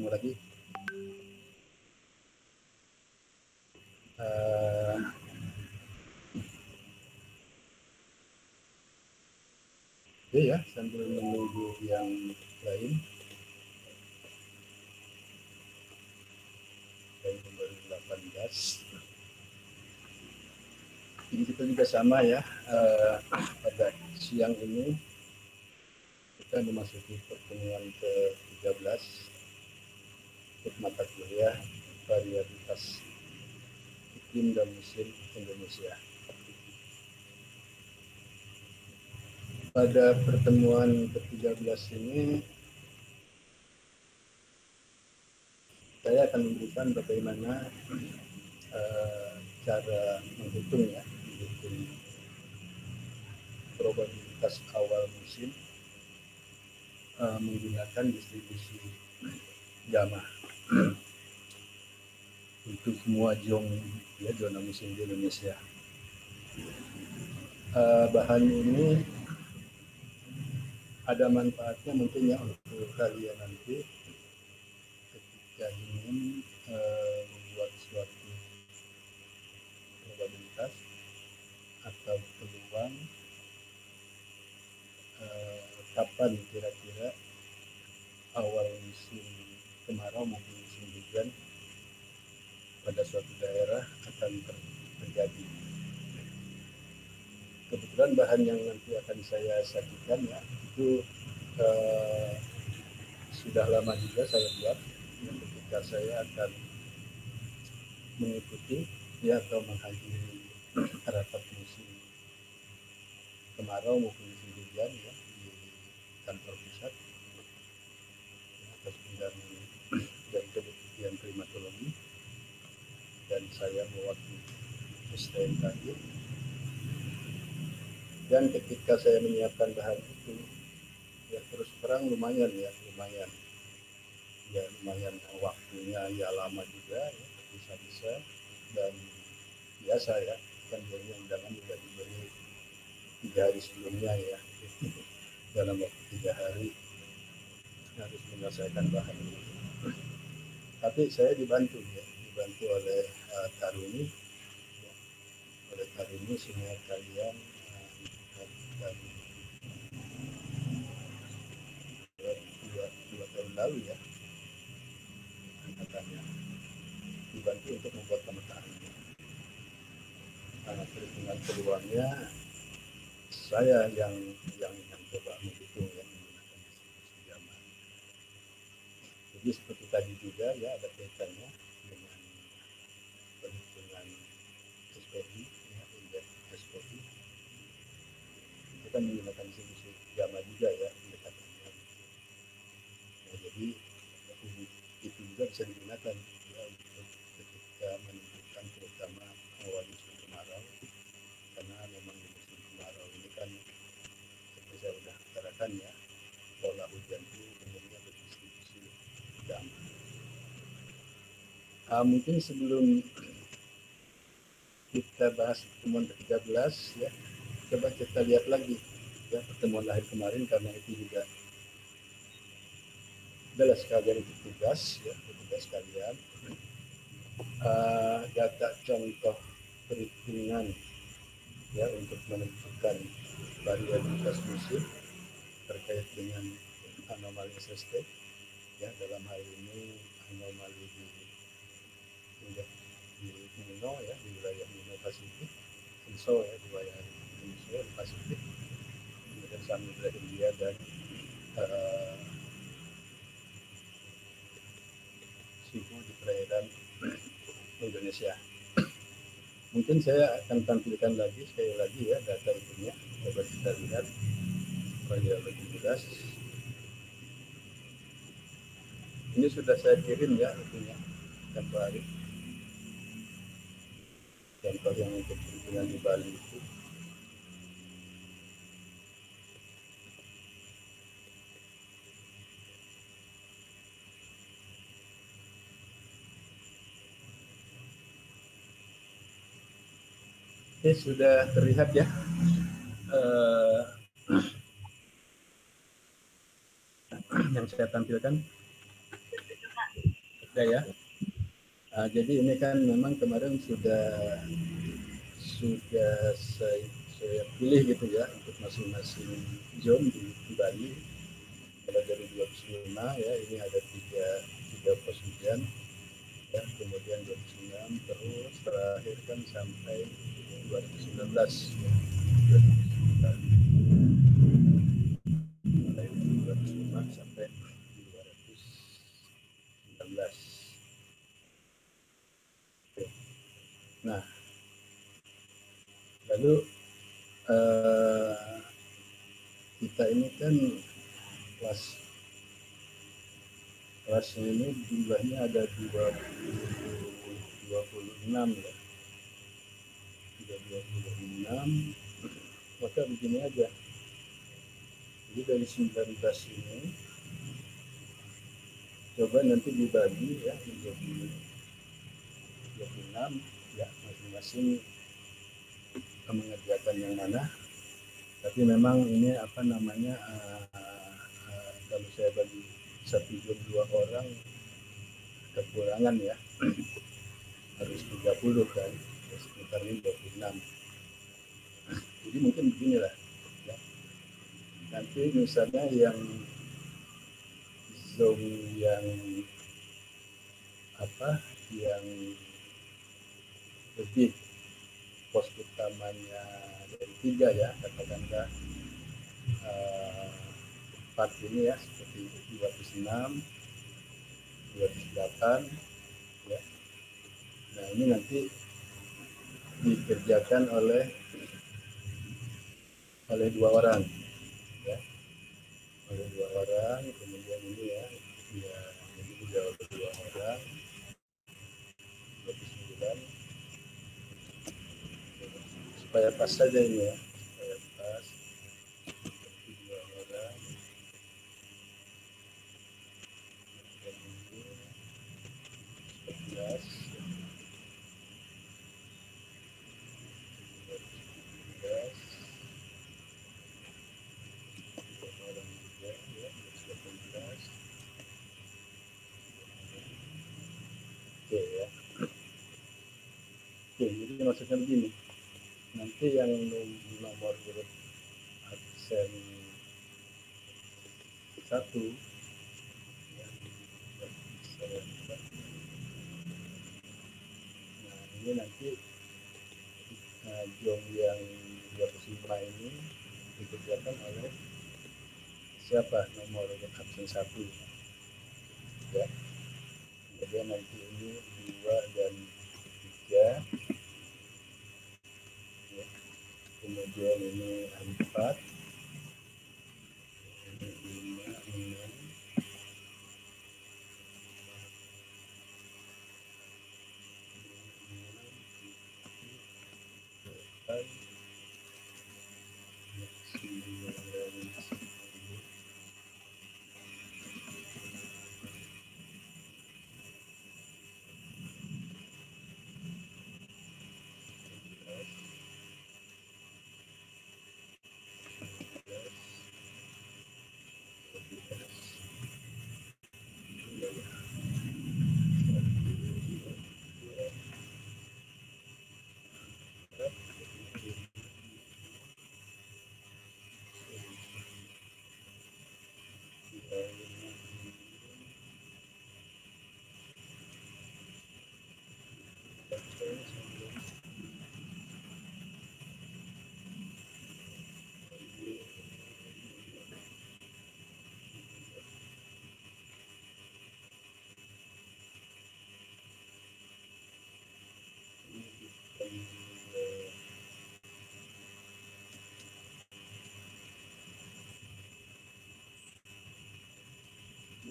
ketemu lagi. Oke ya, sambil menunggu yang lain. Yang nomor 18. Jadi kita juga sama ya, pada siang ini kita memasuki pertemuan ke-13 untuk mata kuliah variabilitas iklim dan musim Indonesia. Pada pertemuan ke-13 ini saya akan memberikan bagaimana cara menghitung probabilitas awal musim menggunakan distribusi gamma untuk semua zona musim di Indonesia. Bahan ini ada manfaatnya mungkin ya untuk kalian nanti ketika ingin membuat suatu probabilitas atau peluang kapan kira-kira awal musim kemarau maupun musim hujan pada suatu daerah akan terjadi. Kebetulan bahan yang nanti akan saya sajikan ya itu sudah lama juga saya buat ketika saya akan mengikuti ya atau menghadiri rapat musim kemarau maupun musim hujan ya di kantor pusat atas undangan dari Kementerian Klimatologi, dan saya mewakili STMKI. Dan ketika saya menyiapkan bahan itu ya terus terang lumayan waktunya ya lama juga ya, bisa dan biasa ya kan biasanya undangan juga diberi 3 hari sebelumnya ya dalam waktu 3 hari harus menyelesaikan bahan itu. Tapi saya dibantu oleh Taruni semua kalian dan dua tahun lalu ya angkatannya dibantu untuk membuat pemetaan ini. Perhitungan peluangnya saya yang coba menghitung ya menggunakan distribusi gamma. Jadi seperti tadi juga ya ada kaitannya dengan perhitungan SPI ya, indeks SPI itu kan menggunakan distribusi gamma juga ya pendekatannya. Nah, jadi itu juga bisa digunakan ya untuk ketika menentukan terutama awal musim kemarau, karena memang di musim kemarau ini kan seperti saya sudah katakan ya pola hujan itu umumnya berdistribusi gamma. Mungkin sebelum kita bahas pertemuan ke-13 ya, coba kita lihat lagi ya pertemuan lahir kemarin, karena itu juga adalah sekalian itu tugas kalian. Data contoh perhitungan ya untuk menentukan variabilitas musim terkait dengan anomali SST ya, dalam hal ini anomali di Nino ya, di wilayah Nino Pasifik, Enso ya di wilayah Indonesia di Pasifik, kemudian Samudra Hindia dan suhu di perairan Indonesia. Mungkin saya akan tampilkan sekali lagi ya data itunya, coba kita lihat supaya lebih jelas. Ini sudah saya kirim ya itunya tempo hari. Contoh yang untuk perhitungan di Bali itu. Oke, sudah terlihat ya yang saya tampilkan. ya. Jadi ini kan memang kemarin sudah saya pilih gitu ya untuk masing-masing zone di Bali. Mulai dari 25 ya, ini ada tiga pos hujan ya, kemudian 26 terus terakhir kan sampai 2019 ya. 2005 sampai 2019. Nah, lalu kita ini kan kelasnya ini jumlahnya ada 26 ya. Sudah 26, maka begini aja. Jadi dari 19 ini coba nanti dibagi ya menjadi 26 ya, masing-masing mengerjakan yang mana. Tapi memang ini apa namanya, kalau saya bagi satu jam 2 orang kekurangan ya, harus 30 kan, ya, sekitar 26. Jadi mungkin beginilah ya. Nanti misalnya yang zone yang lebih pos utamanya dari 3 ya, katakanlah 4 ini ya, seperti 206, 208 ya. Nah ini nanti dikerjakan oleh 2 orang ya, oleh 2 orang. Kemudian ini ya ini juga oleh 2 orang, 29, supaya pas saja ini ya, supaya pas 2 orang. Dan ini 11, 12, 2 orang juga ya, 18. Oke ya. Oke, jadi maksudnya begini, nanti yang nomor urut absen 1 ya, nah ini nanti jom yang 25 ini dikerjakan oleh siapa, nomor absen 1 ya. Kemudian nanti ini 2 dan 3 ya. Kemudian ini 4, ini 5, 6, 8, 9,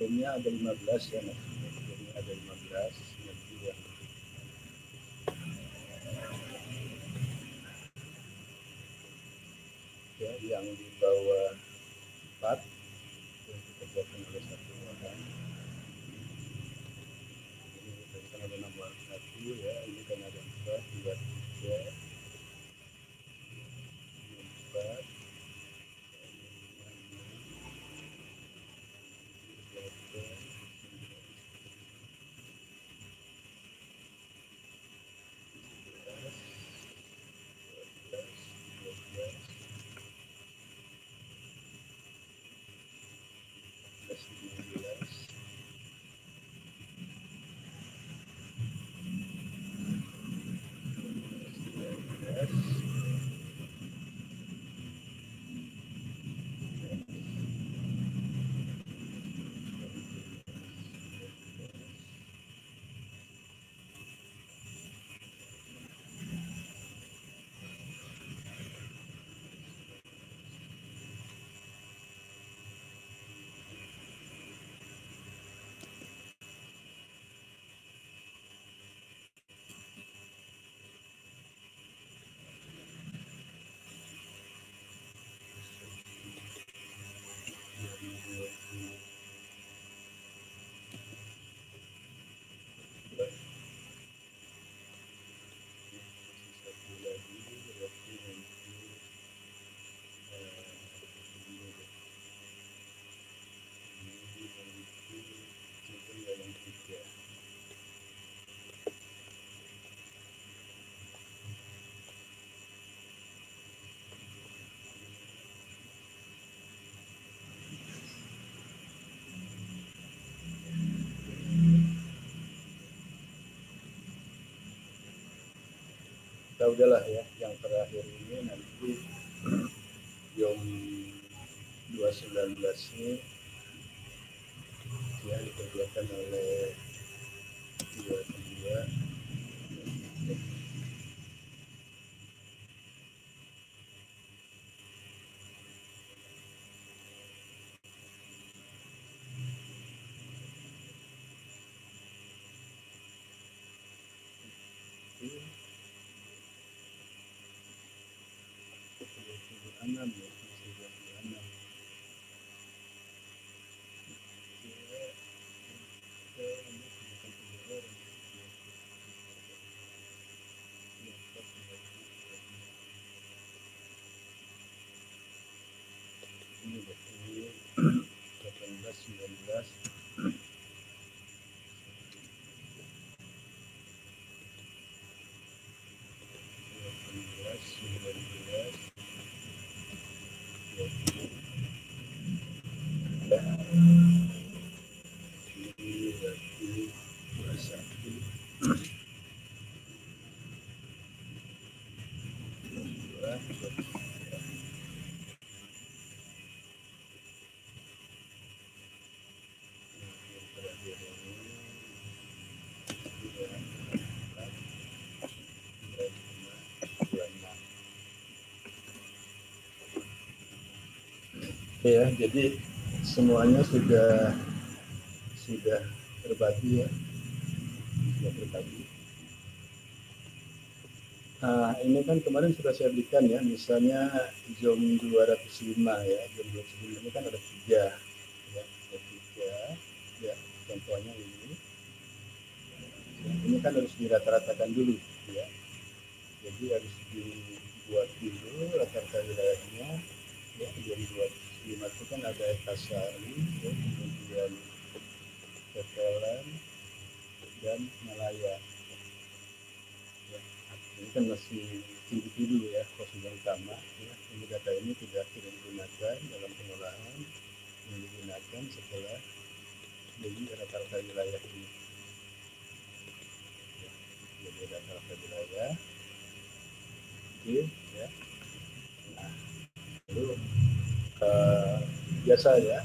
Ini ada 15 ya, Mas. Ini ada 15 nanti yang di bawah 4 yang dikerjakan oleh 1 orang. Ini kan ada nomor 1 ya, ini kan ada 4, 2, 3, 4, 5, 6, 7, 8, kita udahlah ya, yang terakhir ini nanti jam 2.19 ini ya dikerjakan oleh dua enam ya, masih 26. Ini 18, 19, 18, 19, 20. Ini berarti 21, 22, 23. Yang terakhir ini 24, 25, 26. Ya, jadi semuanya sudah terbagi ya, sudah terbagi. Nah, ini kan kemarin sudah saya berikan ya, misalnya Zoom 205 ya, Zoom 205 ini kan ada 3 ya, ada 3 ya, contohnya ini. Ini kan harus dirata-ratakan dulu ya. Jadi harus dibuat dulu rata-rata wilayahnya ya. Jadi 205 itu kan ada Ekasari ya, kemudian Tetelan dan Malaya ya. Ini kan masih individu ya, posisi yang utama ya. Ini data ini tidak digunakan dalam pengolahan, yang digunakan setelah jadi rata-rata wilayah ini ya. Jadi rata-rata wilayah oke ya. Nah, lalu biasa ya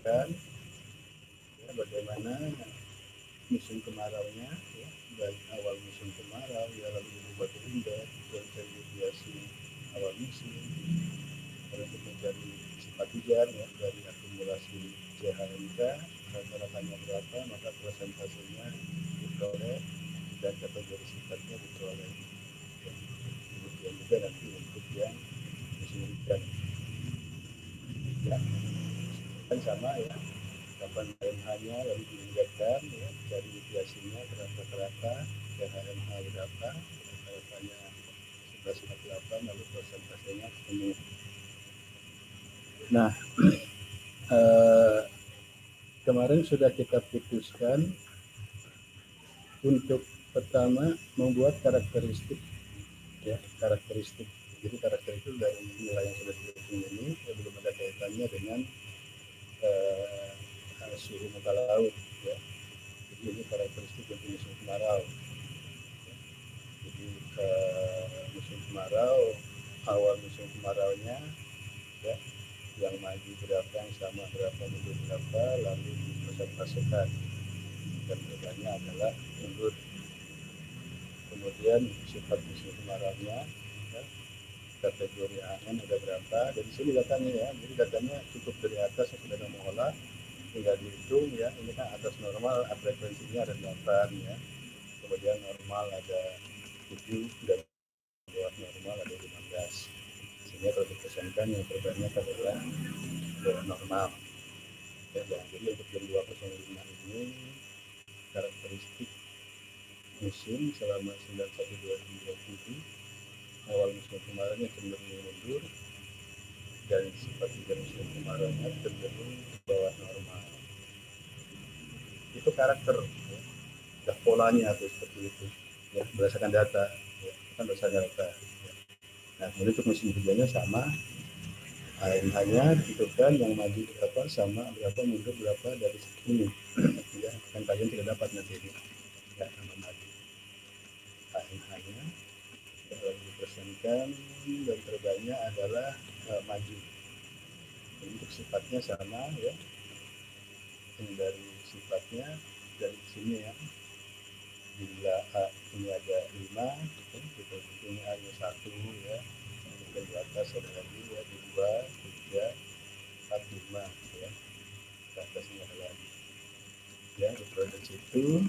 kan ya, bagaimana musim kemaraunya ya, dari awal musim kemarau ya, lalu berubah indah cuaca deviasi awal musim, lalu untuk mencari sifat hujan ya, dari akumulasi CHMK rata-ratanya berapa, maka persentasenya diperoleh dan kategori sifatnya diperoleh ya. Kemudian juga nanti untuk yang musim hujan ya kan sama ya, kapan HMH-nya lalu diingatkan ya, dari deviasinya berapa HMH berapa, rata-ratanya 11,8 lalu persentasenya penuh. Nah, kemarin sudah kita putuskan untuk pertama membuat karakteristik ya, karakteristik. Jadi karakteristik dari nilai yang sudah dihitung ini ya, belum ada kaitannya dengan suhu muka laut ya. Jadi ini karakteristik untuk musim kemarau ya. Jadi musim kemarau, awal musim kemaraunya ya, yang maju berapa, yang sama berapa, mundur berapa, lalu dipresentasikan dan bedanya adalah mundur. Kemudian sifat musim kemaraunya ya, kategori AN ada berapa, dari sini datanya ya. Jadi datanya cukup dari atas yang sudah mengolah, tinggal dihitung ya. Ini kan atas normal frekuensinya ada 8 ya, kemudian normal ada 7 dan bawah normal ada 15. Sehingga kalau dipesankan yang terbanyak adalah normal ya. Jadi untuk jam 2.05 ini karakteristik musim selama 91-2020, awal musim kemaraunya cenderung mundur dan sifat hujan musim kemaraunya cenderung bawah normal. Itu karakter ya. Ada polanya atau seperti itu ya, berdasarkan data ya, kan berdasarkan data ya. Nah, kemudian untuk musim hujannya sama, hanya itu kan yang maju berapa, sama berapa, mundur berapa dari ini ya, kan kalian tidak dapat nanti ini ya, nama maju. Nah, adalah maju. Untuk sifatnya sama ya. Ini dari sifatnya dari sini ya. Bila A ini ada 5, kita hitungnya A-nya 1 ya. Kita di atas ada lagi ya, di 2, 3, 4, 5 ya. Di atasnya ada lagi. Ya, diperoleh situ.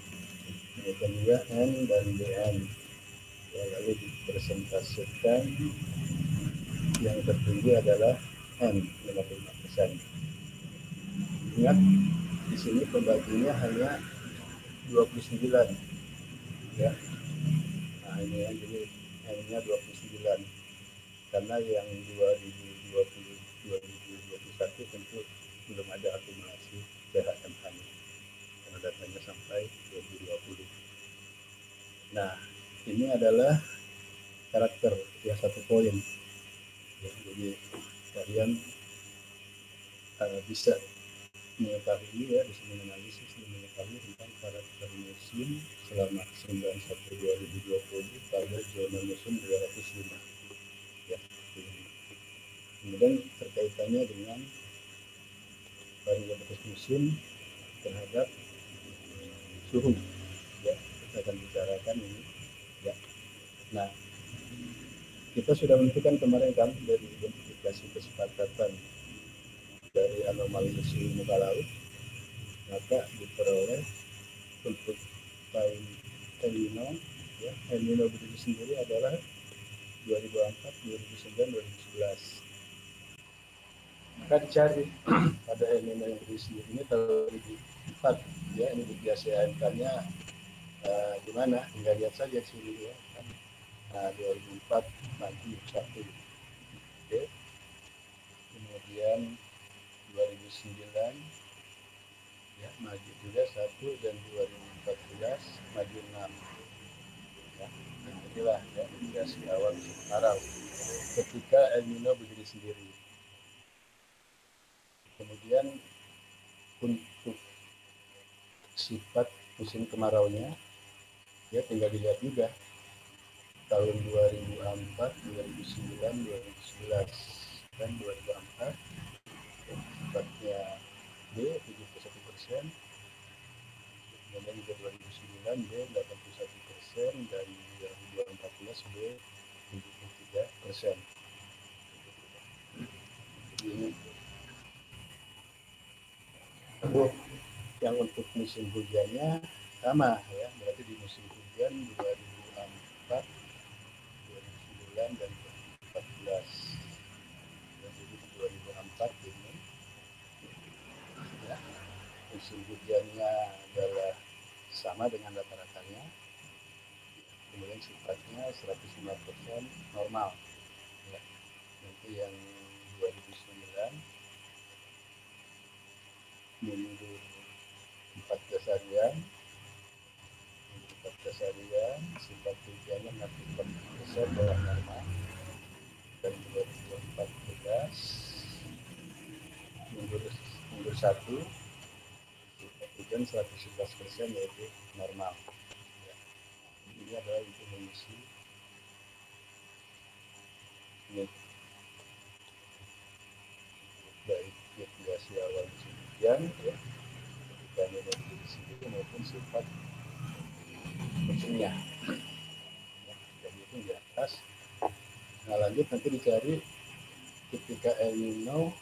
Kemudian juga N dan Dn. Ya, lalu dipresentasikan yang tertinggi adalah N 55%. Ingat di sini pembaginya hanya 29 ya. Nah ini yang jadi N-nya 29 karena yang 2020-2021 tentu belum ada akumulasi PHMH-nya karena datanya sampai 2020. Nah ini adalah karakter yang 1 poin ya, jadi kalian bisa mengetahui ya, bisa menganalisis dan mengetahui tentang karakter musim selama 91-2020 pada zona musim 205 ya. Kemudian terkaitannya dengan variabilitas musim terhadap suhu ya, kita akan bicarakan ini ya. Nah kita sudah menentukan kemarin kan dari identifikasi kesepakatan dari anomali suhu muka laut, maka diperoleh untuk tahun El Nino ya. El Nino berdiri sendiri adalah 2004, 2009, 2011. Maka dicari pada El Nino yang berdiri sendiri ini tahun 2004 ya. Ini biasa AMK-nya di mana? Tinggal lihat saja sini ya. Nah, 2004 maju 1. Oke. Kemudian 2009 ya maju juga 1 dan 2014 maju 6 ya. Nah, inilah ya indikasi awal musim kemarau ketika El Nino berdiri sendiri. Kemudian untuk sifat musim kemaraunya ya tinggal dilihat juga tahun 2004, 2009, 2011 dan 2004 sifatnya B 71%, kemudian juga 2009 B 81% dan 2014 B 73%. Jadi ini yang untuk musim hujannya sama ya, berarti di musim hujan 2004, 2009 dan 2014. Jadi 2004 ini ya, musim hujannya adalah sama dengan rata-ratanya, kemudian sifatnya 105% normal ya. Nanti yang 2009 mundur 14 harian, sifat hujannya nanti 40% bawah normal, dan 2014 mundur 1, sifat hujan 111% yaitu normal ya. Ini adalah untuk mengisi ini baik deviasi awal musim hujan ya, ketika energi sendiri maupun sifat musimnya ya, jadi itu di atas. Nah lanjut nanti dicari ketika El Nino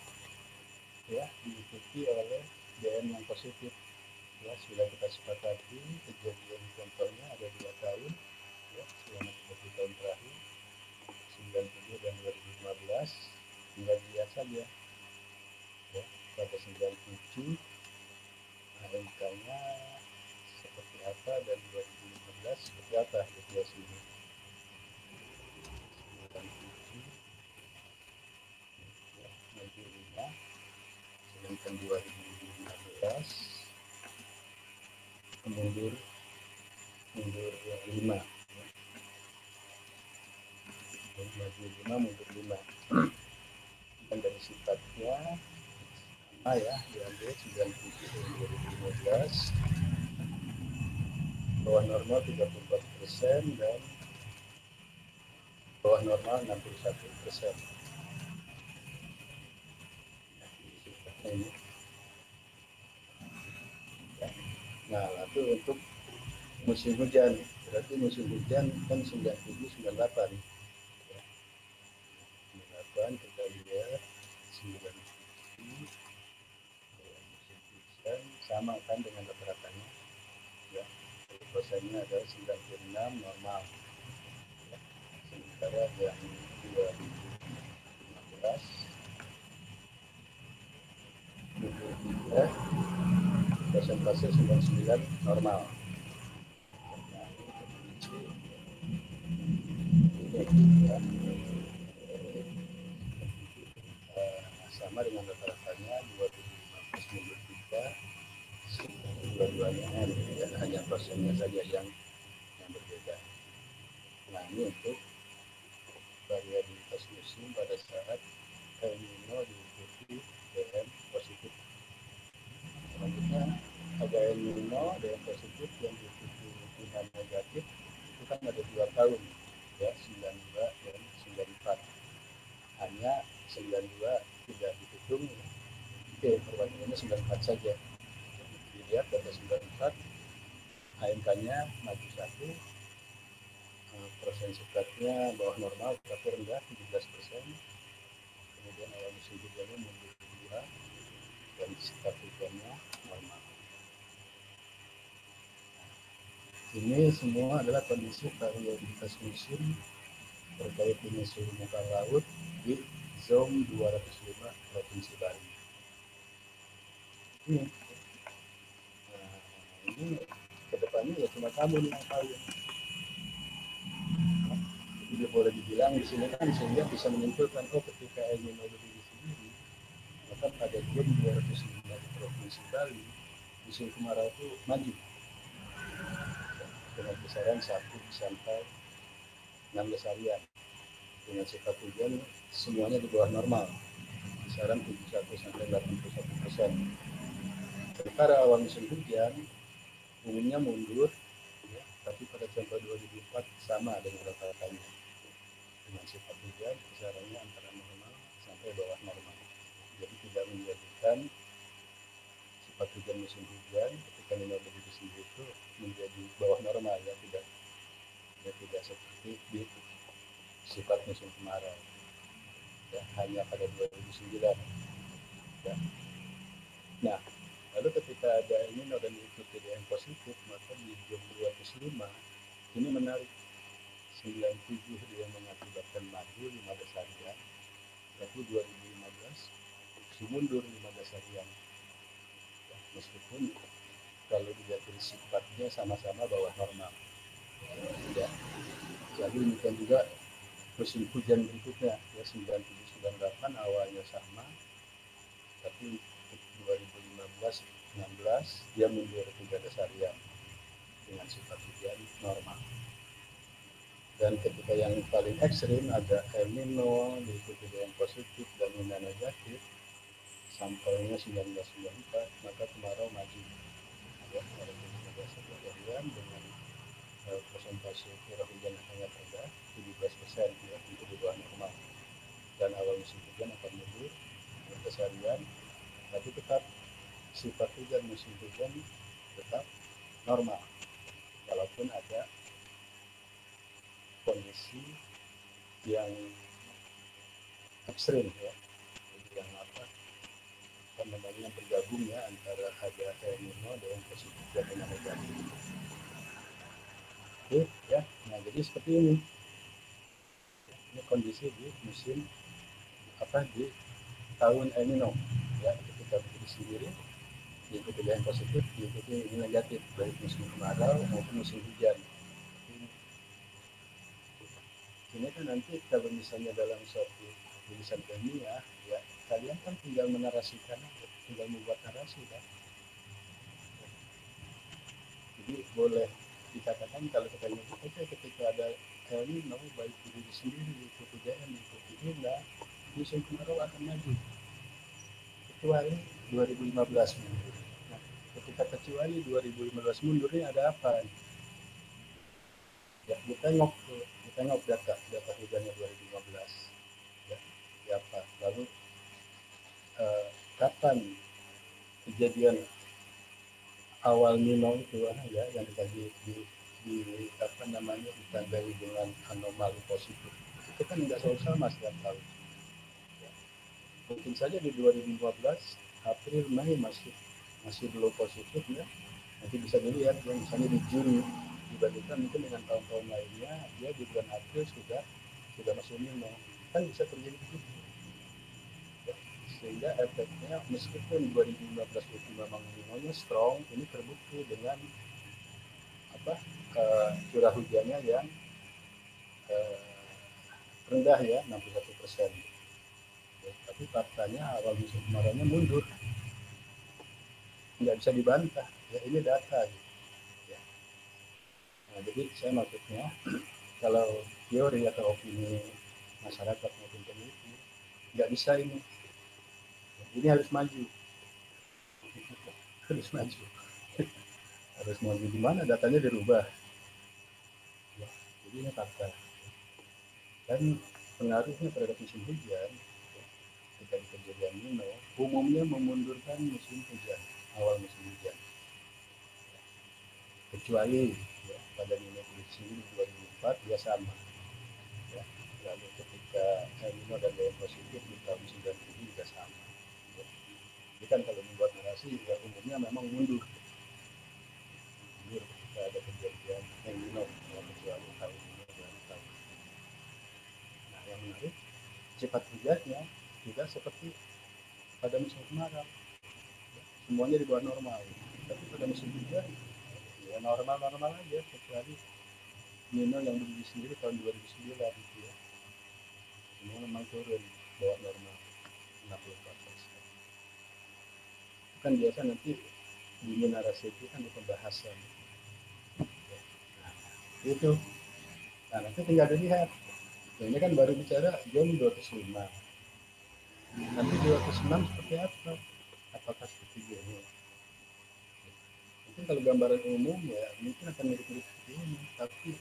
ya diikuti oleh DN yang positif ya. Sudah kita sepakati kejadian contohnya ada 2 tahun ya selama 30 tahun terakhir 97 dan 2015. Tinggal lihat saja ya, pada 97 AMK-nya seperti apa dan 2015 seperti apa deviasinya. 97 ya, maju 5, sedangkan 2015 mundur 5 ya. Maju 5 mundur 5 dan dari sifatnya sama ya, diambil 97 dan 2015 bawah normal 34% dan bawah normal 61%. ini. Ya. Nah, lalu untuk musim hujan, berarti musim hujan kan 97 98. Ya. 98 kita lihat 97 musim hujan sama kan dengan rata-ratanya. Ya. Prosesnya adalah 96 normal. Ya. Sementara yang 2015 persentase 99 normal. Nah, ini ya, sama dengan rata-ratanya 2015 mundur 3, dua-duanya ya, hanya prosesnya saja yang berbeda. Nah, ini untuk variabilitas musim pada saat El Nino diikuti DM positif. Selanjutnya ada El Nino DM positif yang diikuti dengan negatif, itu kan ada 2 tahun ya, 92 dan 94. Hanya 92 tidak dihitung, perbandingannya 94 saja. Jadi dilihat pada 94 AMK-nya maju 1, persen sukatnya bawah normal tapi rendah 17%. Kemudian awal musim hujannya mundur 2 dan sekat hujannya normal. Ini semua adalah kondisi variabilitas musim terkait dengan suhu muka laut di zone 205 Provinsi Bali. Ini, ini kedepannya ya cuma kamu nih yang tahu. Jadi boleh dibilang di sini kan sehingga bisa menyimpulkan ketika El Nino berdiri sendiri, maka pada zone 205 di Provinsi Bali musim kemarau itu maju dengan kisaran 1 sampai 16 harian dengan sifat hujan semuanya di bawah normal, kisaran 71 sampai 81%. Sementara awal musim hujan umumnya mundur, ya, tapi pada contoh 2004 sama dengan rata-ratanya dengan sifat hujan kisarannya antara normal sampai bawah normal. Jadi tidak menjadikan sifat hujan musim hujan ketika Nino berdiri sendiri itu menjadi bawah normal, ya tidak seperti di sifat musim kemarau. Ya, hanya pada 2009. Ya. Nah, lalu ketika ada ini dan diikuti dengan positif, maka di jam 205 ini menarik. 97 dia mengakibatkan maju 15 harian, tapi 2015 mundur 15 harian. Ya, meskipun kalau dilihat dari sifatnya sama-sama bawah normal. Ya. Jadi demikian juga musim hujan berikutnya, ya 97-98 awalnya sama, tapi 2015-16 dia mundur 13 harian dengan sifat hujan normal. Dan ketika yang paling ekstrim ada El Nino diikuti dengan positif dan Nino negatif sampelnya 1994, maka kemarau maju ya pada 15 harian dengan persentase curah hujan yang sangat rendah 17% ya, itu di bawah normal. Dan awal musim hujan akan mundur 15 harian, tapi tetap sifat hujan musim hujan tetap normal walaupun ada kondisi yang ekstrim ya, yang namanya bergabung ya antara ada El Nino dengan positif dan dengan negatif. Oke ya, nah jadi seperti ini. Ini kondisi di musim di tahun El Nino ya, ketika berdiri sendiri diikuti dengan positif, diikuti negatif baik musim kemarau maupun musim hujan. Ini kan nanti kalau misalnya dalam suatu tulisan ilmiah ya, kalian kan tinggal menarasikan, tinggal membuat narasi kan. Jadi boleh dikatakan kalau kita nyebut aja ketika ada El Nino baik diri sendiri ikuti DM ikuti Indah, musim kemarau akan maju kecuali 2015 mundur. Nah, ketika kecuali 2015 mundur ini ada apa? Ya, ditengok data hujannya 2015 ya, apa lalu kapan kejadian awal Nino itu ya yang ditandai dengan anomali positif itu kan nggak selalu sama setiap tahun ya. Mungkin saja di 2015 April Mei masih belum positif ya, nanti bisa dilihat ya misalnya di Juni dibandingkan mungkin dengan tahun-tahun lainnya dia di bulan April sudah masuk Nino, kan bisa terjadi begitu ya. Sehingga efeknya meskipun 2015 itu memang Nino-nya strong, ini terbukti dengan curah hujannya yang rendah ya 61%. Ya, tapi faktanya awal musim kemaraunya mundur, nggak bisa dibantah ya, ini data gitu. Ya. Nah, jadi saya maksudnya kalau teori atau opini masyarakat maupun peneliti nggak bisa ini harus maju harus maju harus maju di mana datanya dirubah ya, jadi ini fakta dan pengaruhnya terhadap musim hujan ya, ketika kejadian Nino umumnya memundurkan musim hujan, awal musim hujan kecuali ya, pada Nino sini 2004 dia sama ya. Lalu ketika El Nino dan Leo positif di tahun 97 juga sama ya. Ini kan kalau membuat narasi ya umumnya memang mundur ketika ada kejadian El Nino ya, kecuali tahun ini dan tahun ini. Nah yang menarik sifat hujannya juga seperti pada musim kemarau ya. Semuanya di bawah normal tapi pada musim hujan ya normal-normal aja kecuali Nino yang berdiri sendiri tahun 2009 gitu ya, semua memang turun bawah normal 64%. Kan biasa nanti di narasi itu kan di pembahasan ya. Nah, itu nah nanti tinggal dilihat nah, ini kan baru bicara jam 205 nanti 206 seperti apa, apakah seperti ini mungkin kalau gambaran umum ya mungkin akan mirip-mirip seperti ini, tapi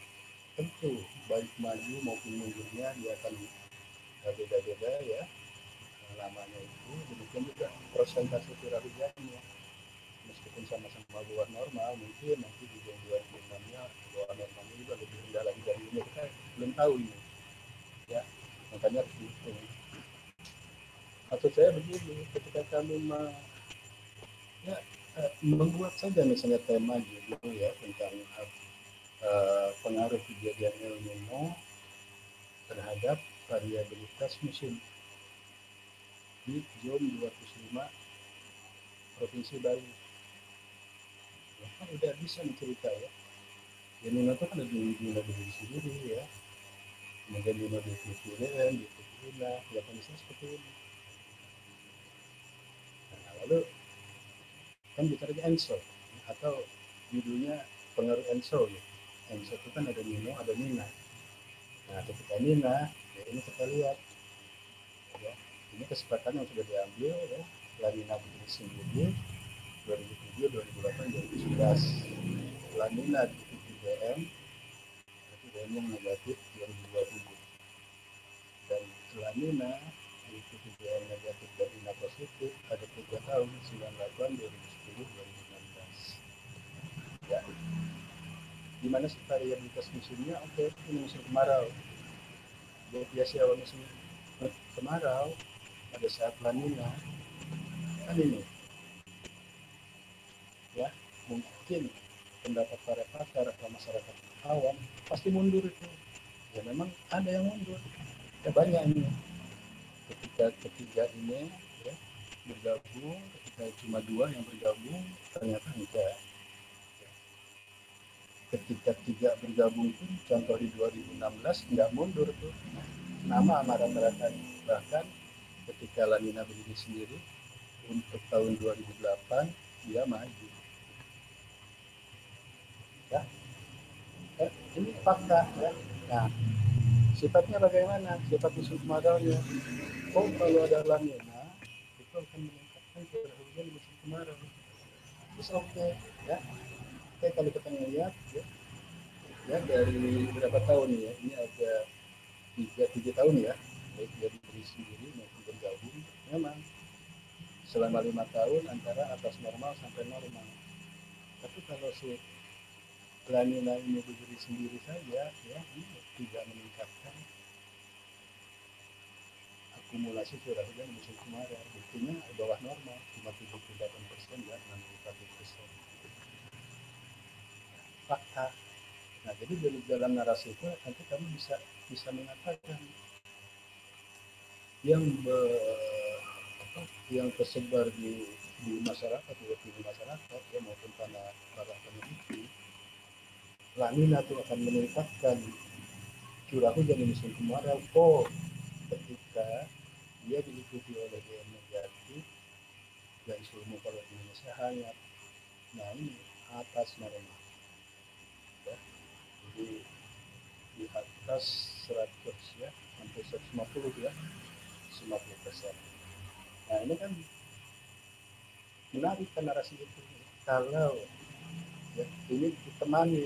tentu baik maju maupun mundurnya dia akan beda-beda ya lamanya itu, demikian juga persentase curah hujannya meskipun sama-sama luar normal mungkin nanti di jam 26-nya luar normalnya juga lebih rendah lagi dari ini, kita belum tahu ini ya, makanya harus dihitung. Maksud saya begini, ketika kami membuat saja misalnya tema judul ya tentang pengaruh kejadian El Nino terhadap variabilitas musim di zona 205 provinsi Bali. Ya, kan udah bisa mencerita ya. El Nino itu kan ada di diri sendiri ya. Kemudian Nino di PPN, di PPINA, ya kondisinya seperti ini. Nah, lalu kan bicara ENSO atau judulnya pengaruh ENSO ya. ENSO itu kan ada Nino, ada Nina. Nah, ketika Nina, ya ini kita lihat ya, ini kesepakatan yang sudah diambil ya, La Nina berdiri sendiri 2007, 2008, 2011. La Nina di PPBM, PPBM yang negatif 2020. Dan La Nina di PPBM negatif dan Nina positif ada 3 tahun, 98, 2010, 2016. Ya, di mana variabilitas musimnya oke, ini musim kemarau. Biasa awal musim kemarau pada saat La Nina kan ini ya mungkin pendapat para pakar atau masyarakat awam pasti mundur itu ya, memang ada yang mundur ya, banyak ini ketika ketiga ini ya, bergabung, ketika cuma 2 yang bergabung ternyata enggak. Ketika 3 bergabung pun contoh di 2016 enggak mundur tuh nama rata-rata, bahkan ketika La Nina berdiri sendiri untuk tahun 2008 dia maju ya. Ini fakta ya. Nah, sifatnya bagaimana? Sifat musim kemaraunya. Oh, kalau ada La Nina itu akan meningkatkan curah hujan di musim kemarau. It's okay ya. Oke, kalau kita melihat ya dari berapa tahun ya, ini ada 3 tahun ya, baik dari diri sendiri maupun bergabung, memang selama 5 tahun antara atas normal sampai normal. Tapi kalau si lanina ini berdiri sendiri saja, ya, tidak meningkatkan akumulasi curah hujan musim kemarau. Buktinya bawah normal, cuma 78% ya, 61%. Fakta. Nah, jadi dalam narasi itu nanti kamu bisa mengatakan yang tersebar di masyarakat, di masyarakat ya, maupun para peneliti, lanina itu akan meningkatkan curah hujan di musim kemarau ketika dia diikuti oleh DM negatif dan suhu muka laut Indonesia hangat. Nah, ini atas normal ya, jadi di atas 100 ya, hampir 150 ya, 50%. Nah, ini kan menarik kan narasi itu. Kalau ya, ini ditemani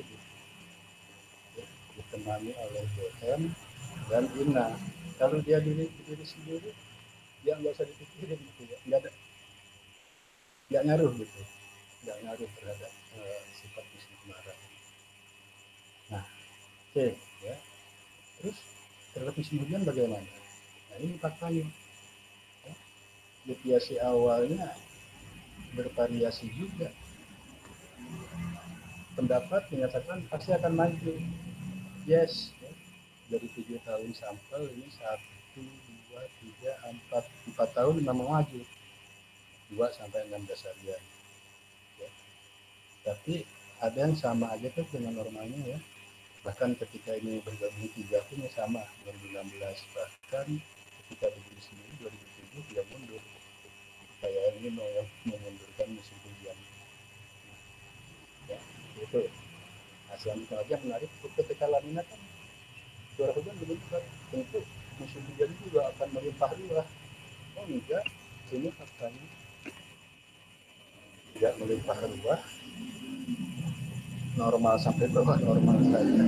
oleh BM dan INA. Kalau dia diri sendiri, dia nggak usah dipikirin gitu ya, nggak ngaruh gitu, nggak ngaruh terhadap sifat musim kemarau. Nah, oke ya. Terus terhadap musim hujan bagaimana? Nah, ini faktanya. Ya. Deviasi awalnya bervariasi juga. Pendapat menyatakan pasti akan maju. Yes, ya. Dari 7 tahun sampel ini 1, 2, 3, 4 tahun memang maju 2 sampai 16 harian ya. Tapi ada yang sama aja tuh dengan normalnya ya, bahkan ketika ini bergabung 3 pun sama 2016, bahkan ketika berdiri sendiri 2007 dia mundur kayak ini mau yang memundurkan musim hujan ya. Itu selanjutnya aja menarik ketika lanina kan curah hujan meningkat, tentu musim hujan juga akan melimpah ruah. Oh enggak, ini faktanya tidak melimpah ruah, normal sampai bawah normal saja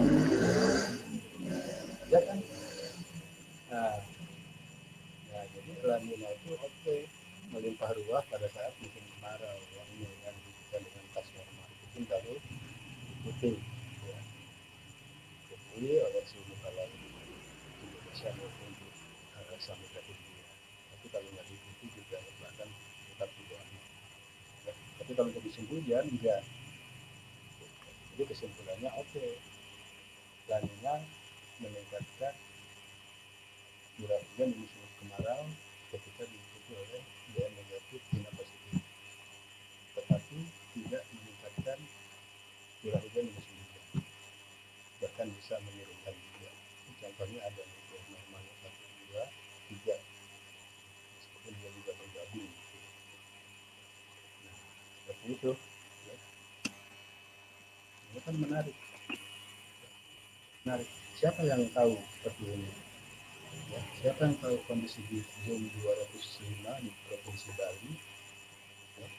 ya kan. Nah, jadi lanina itu melimpah ruah pada saat musim kemarau ya, ini yang dibutuhkan dengan pas normal itu baru ikuti ya, ikuti oleh suhu muka laut Indonesia maupun di Samudra Hindia. Tapi kalau nggak diikuti juga bahkan tetap di bawah ya. Tapi kalau untuk musim hujan enggak. Jadi kesimpulannya lanina meningkatkan curah hujan di musim kemarau ketika diikuti oleh DM negatif Cina positif, tetapi tidak meningkatkan curah hujan di musim hujan, bahkan bisa menurunkan juga. Contohnya ada normalnya 1, 2, 3, meskipun dia juga bergabung. Nah, seperti itu ya. Ini kan menarik. Siapa yang tahu seperti ini ya? Siapa yang tahu kondisi di Zoom 205 di Provinsi Bali ya,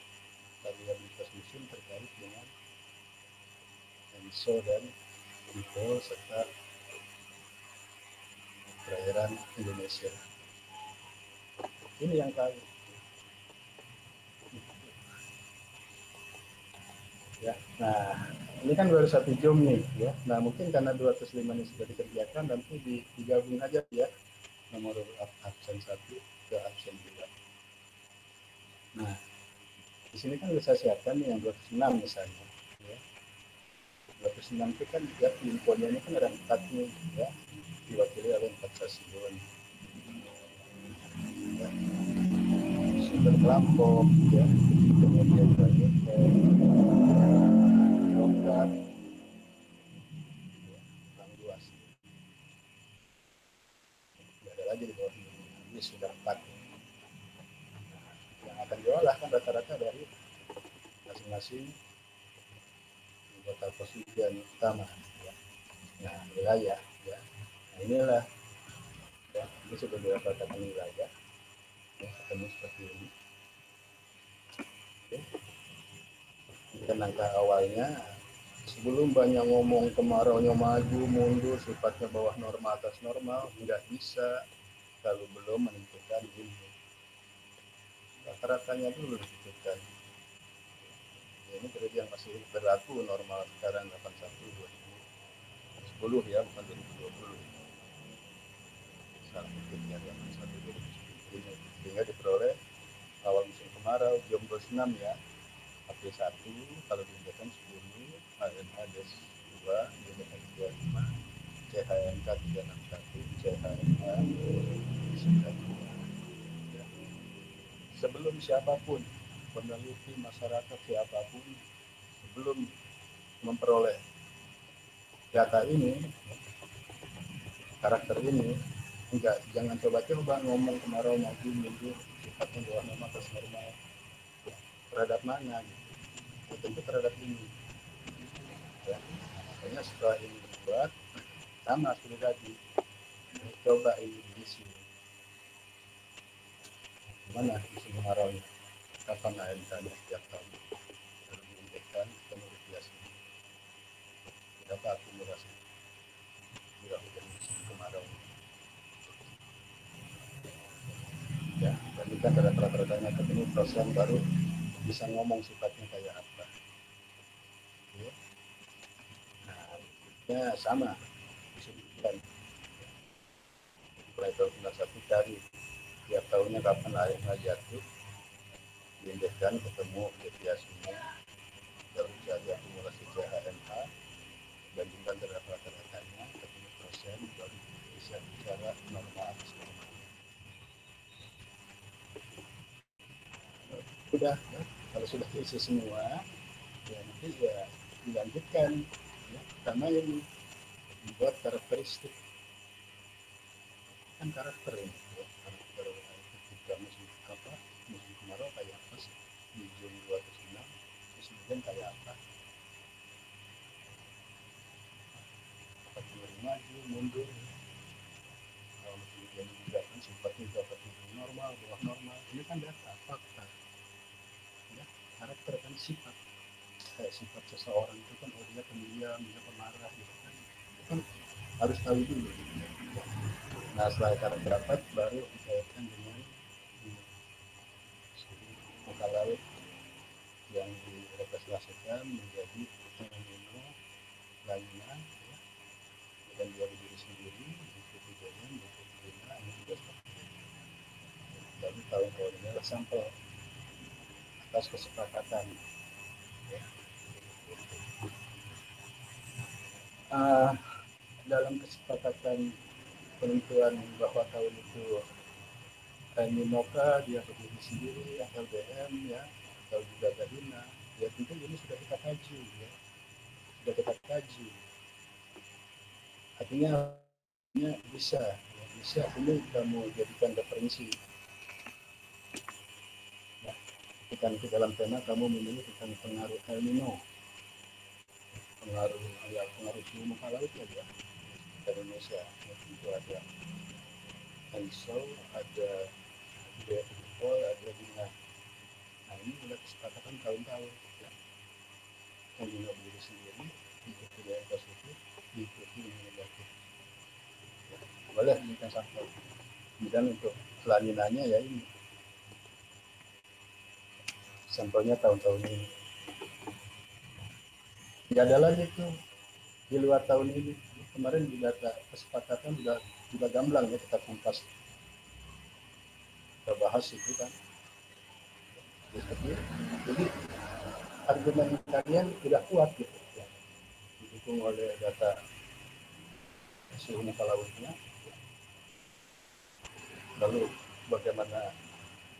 variabilitas musim terkait dengan ENSO dan Dipol serta perairan Indonesia. Ini yang tahu ya. Nah, ini kan baru 1 jam nih ya. Nah, mungkin karena 205 ini sudah dikerjakan, nanti digabung aja ya nomor absen 1 ke absen 2. Nah, di sini kan bisa siapkan nih yang 206 misalnya ya. 206 itu kan ya, infonya ini kan ada 4 nih ya, diwakili oleh 4 stasiun ya. Sumber kelompok ya, kemudian banyak longgar ya, kurang luas, tidak ada lagi di bawah ini sudah 4. Yang akan diolah kan rata-rata dari masing-masing anggota pos hujan utama ya. Nah, wilayah ya. Nah, inilah ya, ini sudah didapatkan wilayah ya, ketemu seperti ini ya. Ini kan langkah awalnya sebelum banyak ngomong kemaraunya maju mundur sifatnya bawah normal atas normal, nggak bisa kalau belum menentukan ini rata-ratanya dulu disebutkan. Ya, ini periode yang masih berlaku normal sekarang 81 2010 ya, bukan 2020. Saat peaknya 81 2010 sehingga diperoleh awal musim kemarau jomblo 6 ya, AP1 kalau diindahkan 10, ANH 2, DMH 35, CHMK 361, CHMK 92. Ya. Sebelum siapapun, peneliti masyarakat siapapun, sebelum memperoleh data ini, karakter ini, jangan coba-coba ngomong kemarau maju mundur sifatnya bawah normal atas normal terhadap mana gitu. Ya, tentu terhadap ini ya. Makanya setelah ini dibuat sama seperti tadi, coba ini diisi mana musim kemaraunya, kapan AMK-nya setiap tahun, kalau diindekkan ketemu biasa berapa akumulasi curah hujan musim kemarau ya, bandingkan dengan rata-ratanya ketemu persen baru bisa ngomong sifatnya kayak apa ya. Nah, ya sama disebutkan mulai tahun 91 cari tiap tahunnya kapan AMH jatuh, diindekkan ketemu deviasinya, kalau cari akumulasi CHMH bandingkan terhadap rata-ratanya ketemu persen baru bisa bicara normal atas normal. Udah ya, kalau sudah terisi semua ya nanti ya dilanjutkan ya, karena ini membuat karakteristik kan karakter ini ya, karakter ketika musim apa musim kemarau kayak apa sih di Juni 2006 musim hujan kayak apa, apakah maju mundur, kalau musim hujan juga kan sifatnya dapat normal bawah normal, ini kan data fakta ya, karakter kan sifat kayak sifat seseorang itu kan, oh dia pendiam, dia pemarah gitu kan, itu kan harus tahu dulu. Nah setelah karakter dapat baru dikaitkan dengan muka laut yang direpresentasikan menjadi fenomena lainnya ya, dan dia berdiri sendiri di kejadian di kejadian ini juga seperti itu. Jadi tahun-tahun ini adalah sampel atas kesepakatan ya. Uh, dalam kesepakatan penentuan bahwa tahun itu Minoka dia berdiri sendiri, LBM ya, atau juga Gadina, ya tentu ini sudah kita kaji ya, sudah kita kaji. Artinya bisa, ya, bisa ini kamu jadikan referensi. Ya, ketika nanti dalam tema kamu memilih tentang pengaruh El Nino, pengaruh ya pengaruh suhu muka laut ya, di Indonesia, ya, tentu ada Ensol, ada Depol, ada Dina. Nah ini sudah kesepakatan tahun-tahun ya. Yang juga berdiri sendiri, diikuti dari positif, diikuti dengan negatif. Ya, boleh berikan sampel. Kemudian untuk kelaninannya ya ini, sampelnya tahun-tahun ini. Tidak ada lagi tuh di luar tahun ini. Kemarin di data kesepakatan juga gamblang ya, kita kumpas, kita bahas itu kan. Jadi argumen kalian tidak kuat gitu ya, didukung oleh data suhu muka lautnya. Lalu bagaimana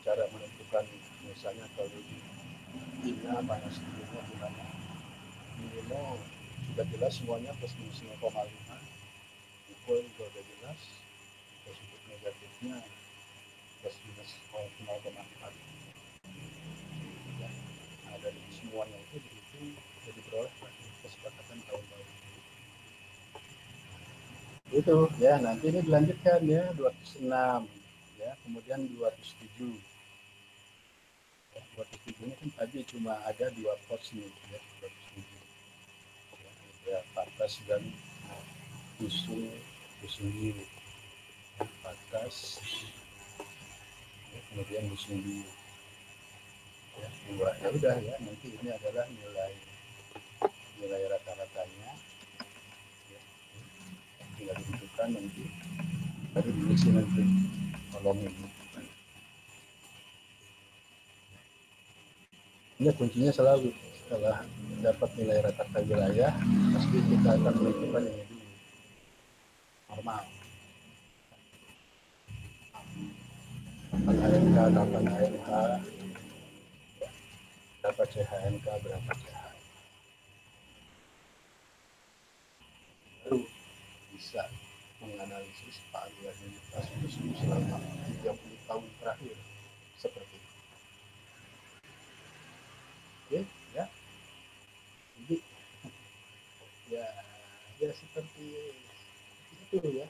cara menentukan misalnya kalau di China panas tingginya gimana? Minimo sudah jelas semuanya plus minus 0,5, Equal juga sudah jelas, positif negatifnya plus minus 0,4 ya. Nah dari semuanya itu dihitung jadi beroleh kesepakatan tahun-tahun itu ya. Nanti ini dilanjutkan ya 206 ya, kemudian 207 ya, 207 ini kan tadi cuma ada dua pos nih ya, 207 ya, patas dan busung biru, patas ya, kemudian busung biru dua. Ya udah ya, nanti ini adalah nilai rata-ratanya ya. Tinggal ditentukan nanti baru diisi nanti kolom ini. Ini kuncinya selalu setelah dapat nilai rata-rata wilayah pasti kita akan menentukan ini dulu normal. Kapan ANK, kapan ANH, berapa CHNK, berapa CH. Baru bisa menganalisis aliran unitas museum selama 30 tahun terakhir seperti itu. Oke, ya. Jadi ya ya seperti itu ya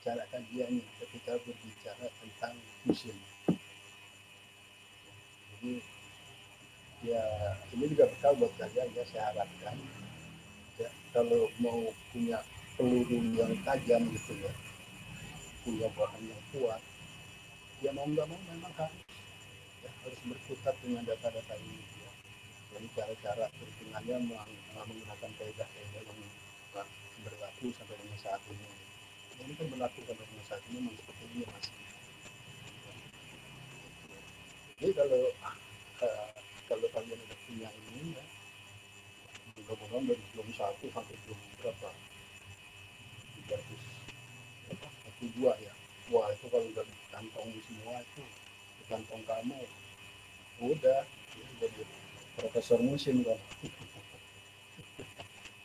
cara kajiannya ketika berbicara tentang museum. Jadi ya ini juga bekal buat kalian ya, saya harapkan ya kalau mau punya peluru yang tajam gitu ya, punya bahan yang kuat, ya mau nggak mau memang harus berkutat dengan data-data ini ya. Jadi cara-cara perhitungannya menggunakan kaidah-kaidah yang berlaku sampai dengan saat ini. Ini kan berlaku sampai dengan saat ini memang seperti ini masih. Jadi uh, kalau kalian udah punya ini ya, mudah-mudahan dari jam 1 sampai jam berapa? 300 satu dua ya. Wah itu kalau udah kantong semua itu di kantong kamu udah ya, jadi profesor musim kan.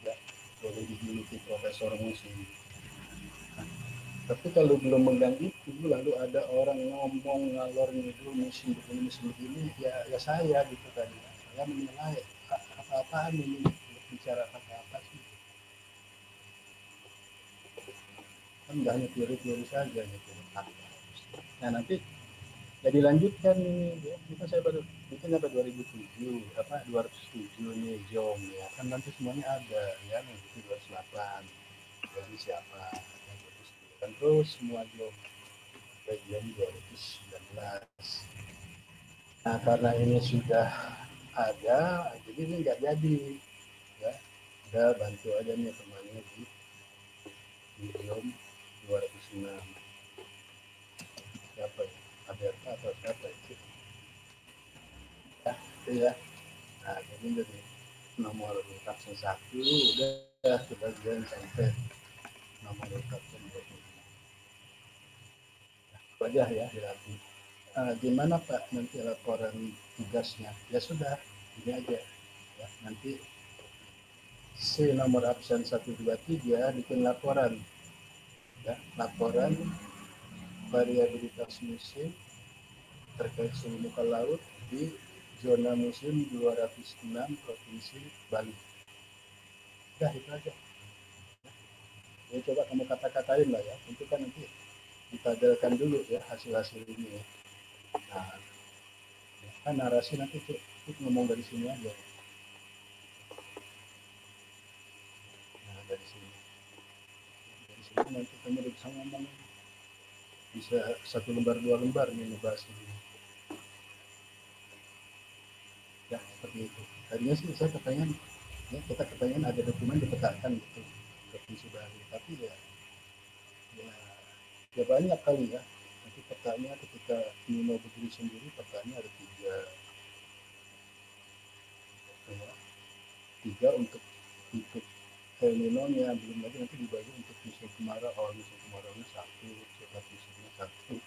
Ya, boleh dijuluki profesor musim. Tapi kalau belum megang itu lalu ada orang ngomong ngalor ngidul musim begini ya saya gitu kan, saya menilai apa-apaan ini bicara apa-apa sih, kan nggak hanya teori-teori saja gitu. Nah nanti ya dilanjutkan ini ya, kita saya baru bikin apa 2007 apa 207 nih jom ya kan, nanti semuanya ada ya nanti 208 dari siapa kan, terus semua jom bagian 2019. Nah karena ini sudah ada jadi ini nggak jadi ya, udah bantu aja nih temannya di jom 206 siapa ya, Aberta atau siapa itu ya, itu ya. Nah jadi dari nomor vaksin 1 udah kebagian sampai nomor vaksin 25 aja ya dilatih. Gimana Pak nanti laporan tugasnya? Ya sudah, ini aja ya, nanti si nomor absen 123 bikin laporan ya, laporan variabilitas musim terkait suhu muka laut di zona musim 206 Provinsi Bali. Udah itu aja ya, coba kamu kata-katain lah ya, itu kan nanti ditampilkan dulu ya hasil-hasil ini ya. Nah kan narasi nanti tuh ngomong dari sini aja. Nah dari sini nanti kamu udah bisa ngomong, bisa 1 lembar 2 lembar nih ngebahas ini ya, seperti itu. Tadinya sih saya kepengen ya, kita kepengen ada dokumen dipetakan gitu provinsi Bali, tapi ya, ya banyak kali ya, nanti petanya ketika ini mau berdiri sendiri petanya ada ya, tiga untuk ikut El Nino nya, belum lagi nanti dibagi untuk musim kemarau, awal musim kemarau nya satu, cepat musimnya satu.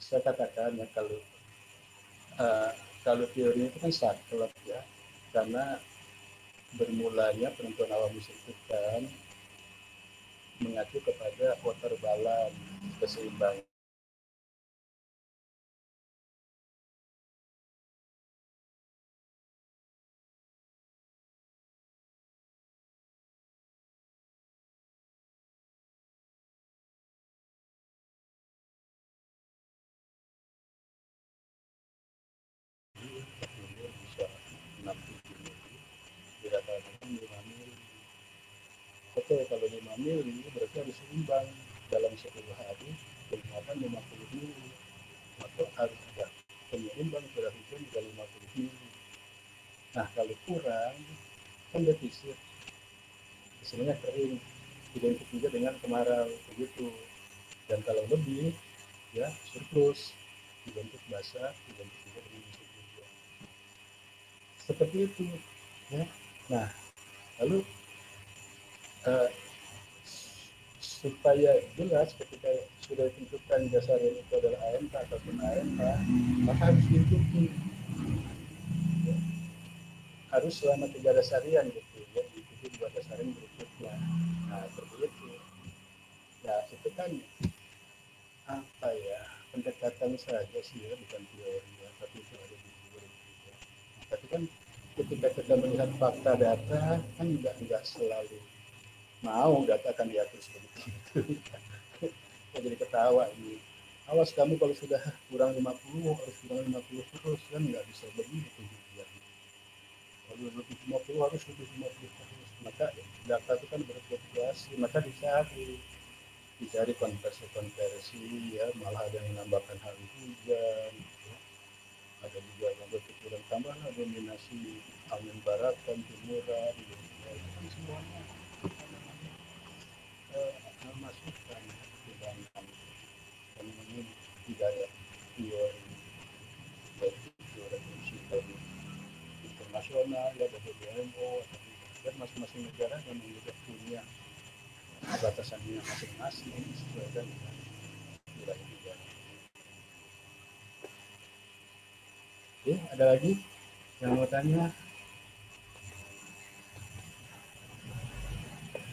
saya katakan ya uh, kalau teorinya itu kan saklek ya, karena bermulanya penentuan awal musik itu kan mengacu kepada water balance, keseimbangan. Bisa 6-7 mili, dirata-rata 5 mili. Oke, kalau 5 mili berarti harus seimbang dalam 10 hari penguatan 50 mili. Maka harus ada penyeimbang curah hujan juga 50 mili. Nah, kalau kurang kan defisit, istilahnya kering, identik juga dengan kemarau begitu. Dan kalau lebih ya surplus, identik basah, identik juga dengan musim hujan. Seperti itu ya. Nah, lalu uh, supaya jelas ketika sudah ditentukan dasarnya itu adalah AMK ataupun AMK, maka harus diikuti ya. Harus selama 3 dasarian gitu ya, diikuti 2 dasarian berikutnya. Nah, seperti itu. Nah, itu kan apa ya, pendekatan saja sih ya, bukan teori ya, tapi itu ada di teori juga. Nah, tapi kan ketika kita melihat fakta data kan nggak selalu mau data akan diatur seperti itu. Jadi ketawa ini. Awas kamu kalau sudah kurang 50 harus kurang 50 terus, kan nggak bisa begitu juga. Kalau lebih 50 harus lebih 50 terus. Maka data itu kan berfluktuasi, maka dicari konversi ya, malah ada yang menambahkan hari hujan ya. Ada juga yang berpikiran tambahlah dominasi angin baratan timuran gitu ya. Itu kan semuanya memasukkan ke dalam ini budaya teori dari revolusi dari internasional ya, dari WMO, dan masing-masing negara yang juga punya batasannya masing-masing sesuai dengan wilayah negara. Oke, ada lagi yang mau tanya?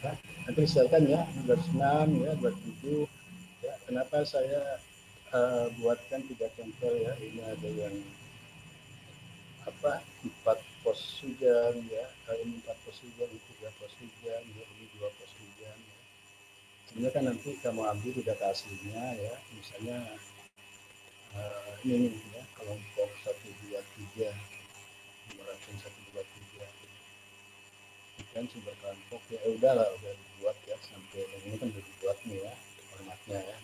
Nah, nanti silakan ya, buat 6 ya, buat 7 ya. Kenapa saya buatkan 3 contoh ya, ini ada yang apa 4 pos hujan ya, ini 4 pos hujan, ini 3 pos hujan ya, ini 2 pos hujan ya. Sebenarnya kan nanti kamu ambil di data aslinya ya, misalnya ini ya, kelompok 1 2 3, meracun 1 2 3 kan sumber kelompok ya, udahlah udah dibuat ya, sampai ini kan udah dibuat nih ya formatnya ya.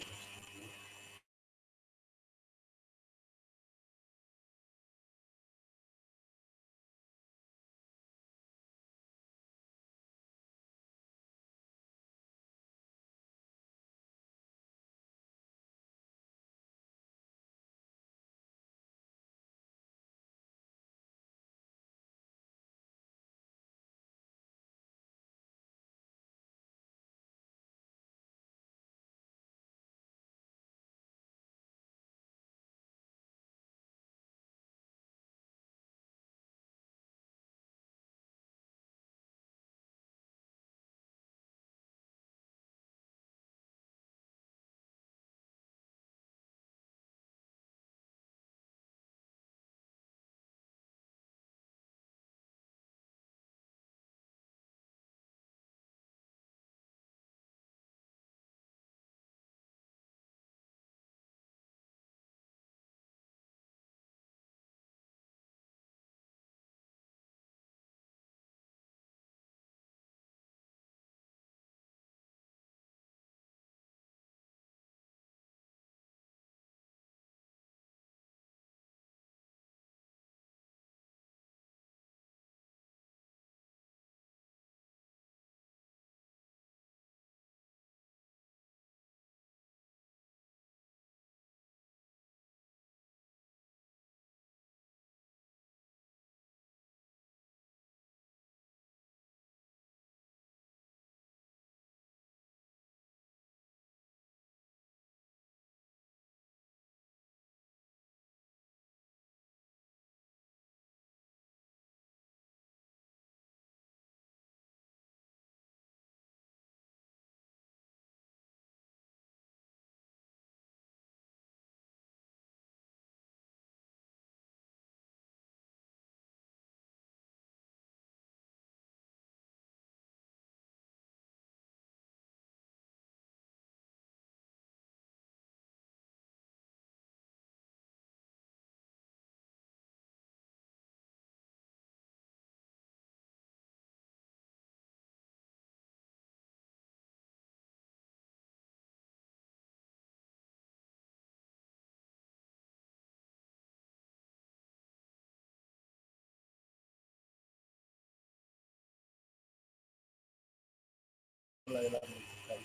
mulailah menentukan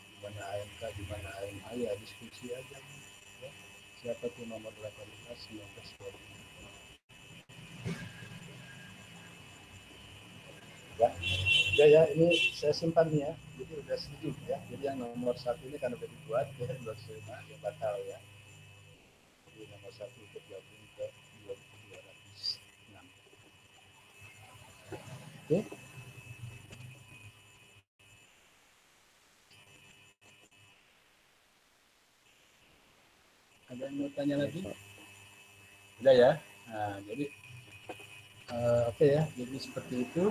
di mana AMK, di mana AMA, ya diskusi aja. Ya. Siapa tuh nomor 18, 19, 20. Ya, ya, ya, ini saya simpan ya. Jadi udah setuju ya. Jadi yang nomor 1 ini kan udah dibuat ya, 25 ya batal ya. Jadi nomor 1 ikut gabung ke 2206. Oke. Ada yang mau tanya lagi? Udah ya. Nah, jadi oke ya. Jadi seperti itu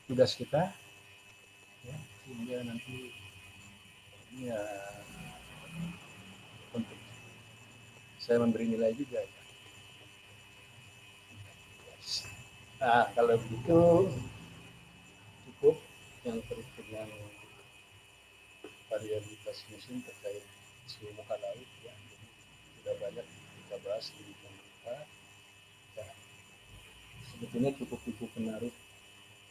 tugas kita ya, sehingga nanti ya untuk saya memberi nilai juga ya. Nah, kalau begitu cukup yang terkait dengan variabilitas musim terkait suhu muka laut ya. Jadi sudah banyak kita bahas di kita. Ya, sebetulnya cukup menarik,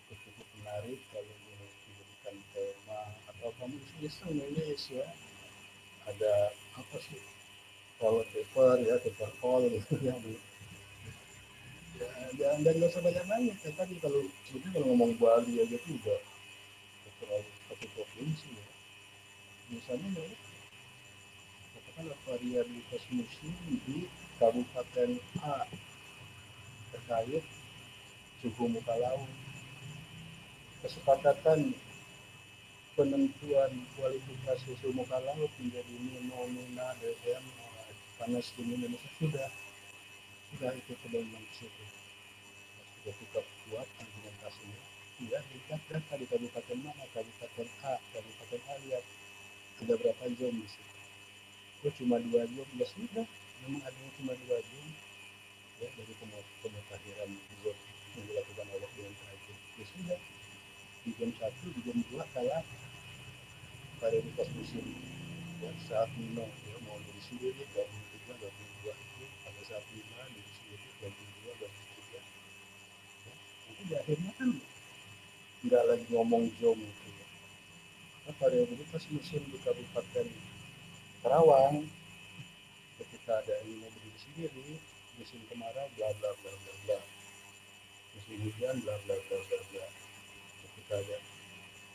cukup menarik kalau dijadikan tema atau kamu iseng nulis ya. Ada apa sih? Wallpaper ya, paper call gitu ya. Ya, dan nggak usah banyak-banyak. Ya, tadi kalau sebetulnya kalau ngomong Bali aja tuh udah terlalu satu provinsi ya. Misalnya ya, katakanlah variabilitas musim di Kabupaten A terkait suhu muka laut, kesepakatan penentuan kualifikasi suhu muka laut menjadi Nino, Nina, DM, panas dingin Indonesia sudah itu pedoman situ. Sudah kita buat argumentasinya. Ya, lihat data di kabupaten mana, kabupaten A, kabupaten A lihat ada berapa zon di situ. Oh cuma 2 jam, ya sudah, memang adanya cuma 2 jam ya dari pemutakhiran zon yang dilakukan oleh BMKG. Ya sudah, di jam 1, di jam 2 kalah varietas musim ya, saat Nino ya, mau dari sendiri 23, 22 itu pada saat Nino dari sendiri 22, 23 ya. Nanti di akhirnya kan nggak lagi ngomong jom gitu ya. Nah, variabilitas musim di Kabupaten Karawang ketika ada Nino berdiri sendiri, musim kemarau bla bla bla bla bla, musim hujan bla bla bla bla bla, ketika ada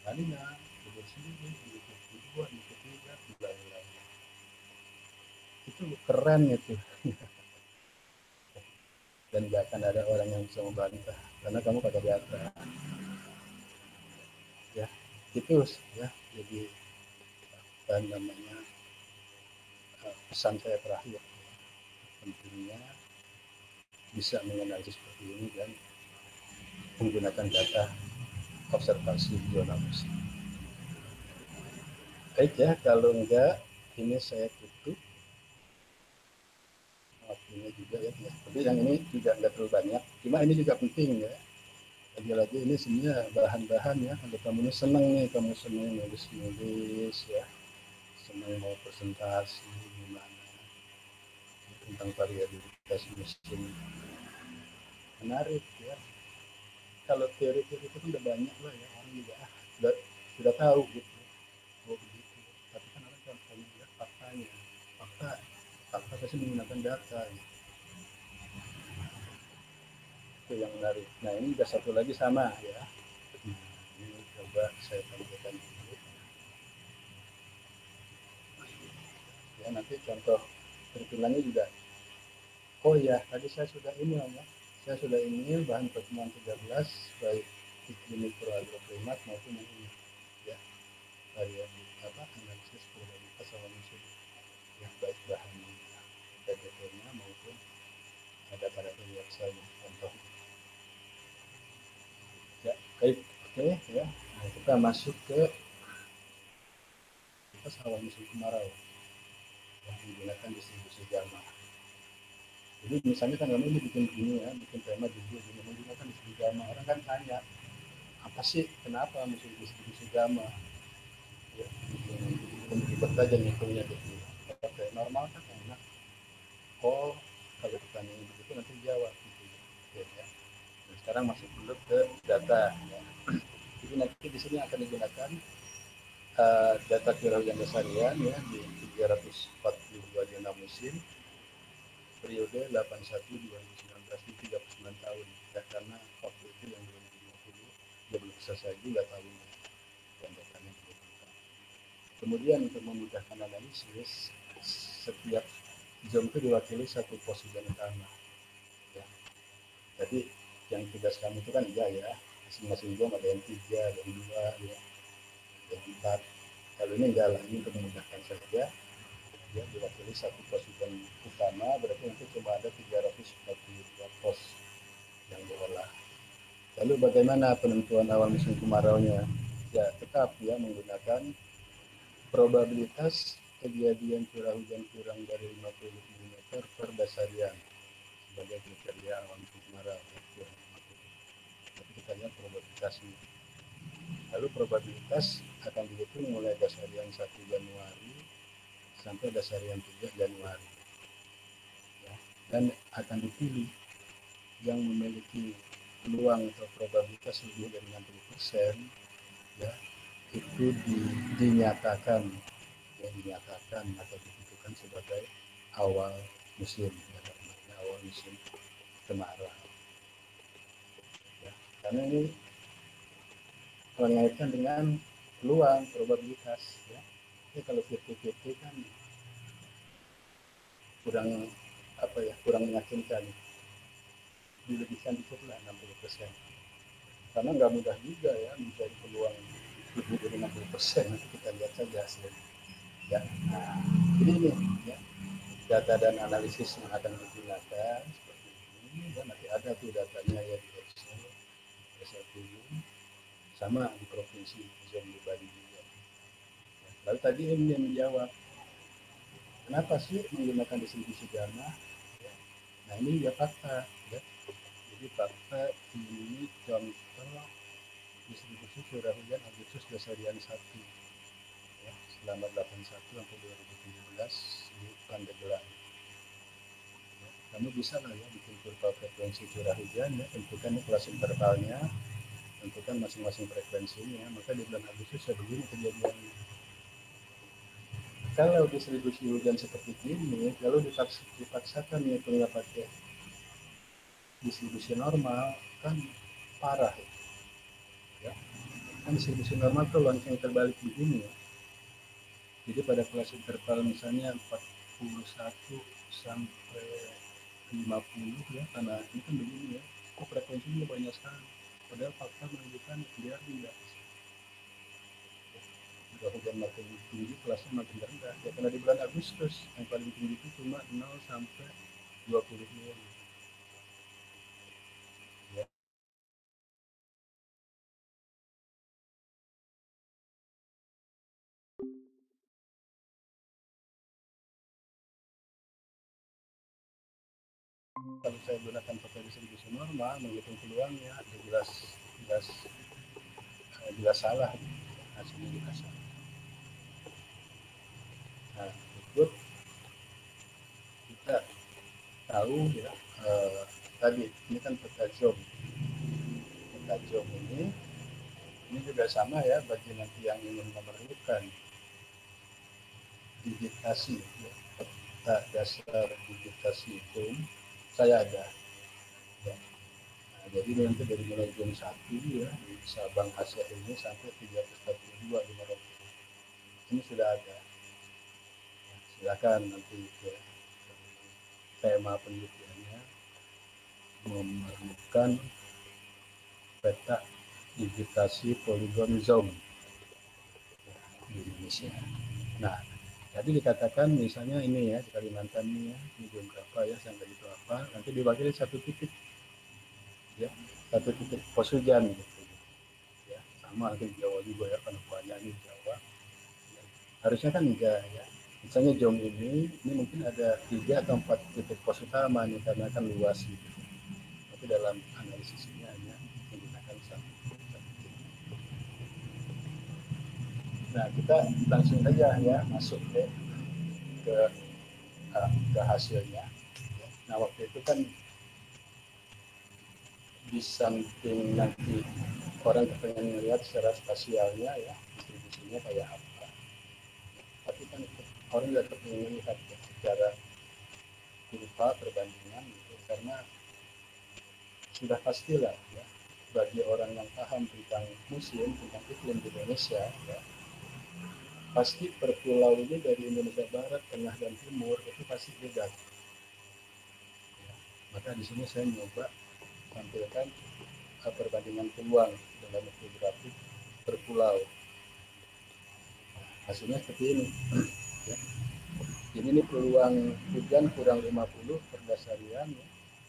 lanina berdiri sendiri di kedua di ketiga bla bla, itu keren itu. Dan gak akan ada orang yang bisa membantah karena kamu pada data ya. Itu ya, jadi apa namanya, pesan saya terakhir, pentingnya bisa mengenali seperti ini dan menggunakan data observasi zona musim. Baik ya, kalau enggak ini saya tutup waktunya juga ya. Tapi yang ini juga enggak terlalu banyak, cuma ini juga penting ya. Lagi-lagi ini sebenarnya bahan-bahan ya, kalau kamu senang nih, kamu senang nulis-nulis ya, senang mau presentasi gimana tentang variabilitas musim, menarik ya. Kalau teori-teori itu kan udah banyak lah ya, orang juga sudah tahu gitu. Oh begitu. Tapi kan orang kan perlu lihat faktanya. Fakta, fakta pasti menggunakan data. Gitu. Itu yang menarik. Nah ini juga satu lagi sama ya. Ini coba saya tampilkan dulu. Ya nanti contoh perhitungannya juga. Oh ya, tadi saya sudah email ya. Saya sudah email bahan pertemuan 13 baik iklim mikroagroklimat maupun yang ini ya, variabel apa analisis probabilitas awan musim yang baik bahan PPT-nya maupun data-data biasanya contoh ya. Baik, oke ya. Nah, kita masuk ke awan musim kemarau yang menggunakan distribusi gamma. Jadi misalnya kan kami ini bikin gini ya, bikin tema judul ini menggunakan distribusi gamma. Orang kan tanya, apa sih kenapa musim distribusi gamma? Ya, ribet aja ngitungnya gitu. Oke, normal kan enak. Oh, kalau ditanya begitu nanti jawab gitu ya. Oke ya. Nah, sekarang masuk dulu ke data ya. sini akan digunakan data curah hujan dasarian ya di 342 zona musim periode 81-2019 di 39 tahun ya, karena waktu itu yang 2020 ya belum selesai juga tahunnya dan datanya belum lengkap. Kemudian untuk memudahkan analisis, setiap zona itu diwakili satu pos hujan utama ya. Jadi yang tugas kami itu kan ya masing-masing zona ada yang 3, ada yang 2 ya, ada yang 4. Kalau ini jalan ini untuk memudahkan saja ya, diwakili satu pos hujan utama, berarti nanti cuma ada 342 pos yang diolah. Lalu bagaimana penentuan awal musim kemaraunya? Ya tetap ya menggunakan probabilitas kejadian curah hujan kurang dari 50 mm per dasarian sebagai kriteria awal musim kemarau ya, kurang 50. Tapi kita lihat probabilitasnya. Lalu probabilitas akan dihitung mulai dasarian 1 Januari sampai dasarian 3 Januari ya. Dan akan dipilih yang memiliki peluang atau probabilitas lebih dari 60% ya, itu dinyatakan atau ditentukan sebagai awal musim ya, awal musim kemarau ya. Karena ini mengaitkan dengan peluang probabilitas ya. Jadi kalau 50-50 kan kurang meyakinkan, dilebihkan dikit lah 60%, karena nggak mudah juga ya mencari peluang lebih dari 60%. Nanti kita lihat saja hasilnya ya. Nah, jadi ini ya data dan analisis yang akan digunakan seperti ini dan nanti ada tuh datanya ya di Excel sama di provinsi zona di Bali juga. Lalu tadi ini yang menjawab kenapa sih menggunakan distribusi gamma ya. Nah ini ya fakta ya. Jadi fakta ini contoh distribusi curah hujan Agustus dasarian 1 ya, selama 81 sampai 2017 di Pandeglang. Ya, kamu bisa lah ya bikin kurva frekuensi curah hujan ya, tentukan kelas intervalnya, tentukan masing-masing frekuensinya, maka di bulan Agustus ya begini kejadiannya. Kalau distribusi hujan seperti ini, kalau dipaksakan hitungnya pakai distribusi normal, kan parah ya. Kan distribusi normal tuh lonceng terbalik begini ya. Jadi pada kelas interval misalnya 41 sampai 50 ya, karena ini kan begini ya, kok frekuensinya banyak sekali, padahal fakta menunjukkan dia tidak. Jika hujan makin tinggi, kelasnya makin rendah ya, karena di bulan Agustus yang paling tinggi itu cuma 0 sampai 20 mm ya. Kalau saya gunakan pakai distribusi normal menghitung peluangnya jelas jelas jelas salah, hasilnya jelas salah. Nah, berikut kita tahu ya, tadi ini kan peta zoom ini juga sama ya bagi nanti yang ingin memerlukan digitasi ya, peta dasar digitasi zoom saya ada ya. Nah, jadi nanti dari mulai jam 1 ya di Sabang Asia ini sampai 342 di Merauke ini sudah ada ya, silakan nanti ya, tema penelitiannya memerlukan peta digitasi poligon zoom di Indonesia. Nah, jadi dikatakan misalnya ini ya di Kalimantan ini ya, ini jam berapa ya sampai itu apa, nanti diwakili satu titik ya, satu titik pos hujan gitu ya, sama nanti di Jawa juga ya, kan banyak di Jawa ya. Harusnya kan enggak ya, misalnya jam ini mungkin ada 3 atau 4 titik pos utama nih karena kan luas gitu, tapi dalam analisisnya hanya menggunakan satu titik. Nah kita langsung saja ya masuk ke hasilnya. Nah waktu itu kan di samping nanti orang pengen melihat secara spasialnya ya distribusinya kayak apa, tapi kan orang nggak pengen melihat ya, secara kurva perbandingan gitu, karena sudah pastilah ya bagi orang yang paham tentang musim tentang iklim di Indonesia ya, pasti per pulau ini dari Indonesia Barat, Tengah dan Timur itu pasti beda. Ya, maka di sini saya nyoba tampilkan perbandingan peluang dalam waktu grafik per pulau. Hasilnya seperti ini. Ya. Jadi ini peluang hujan kurang 50 per dasarian ya,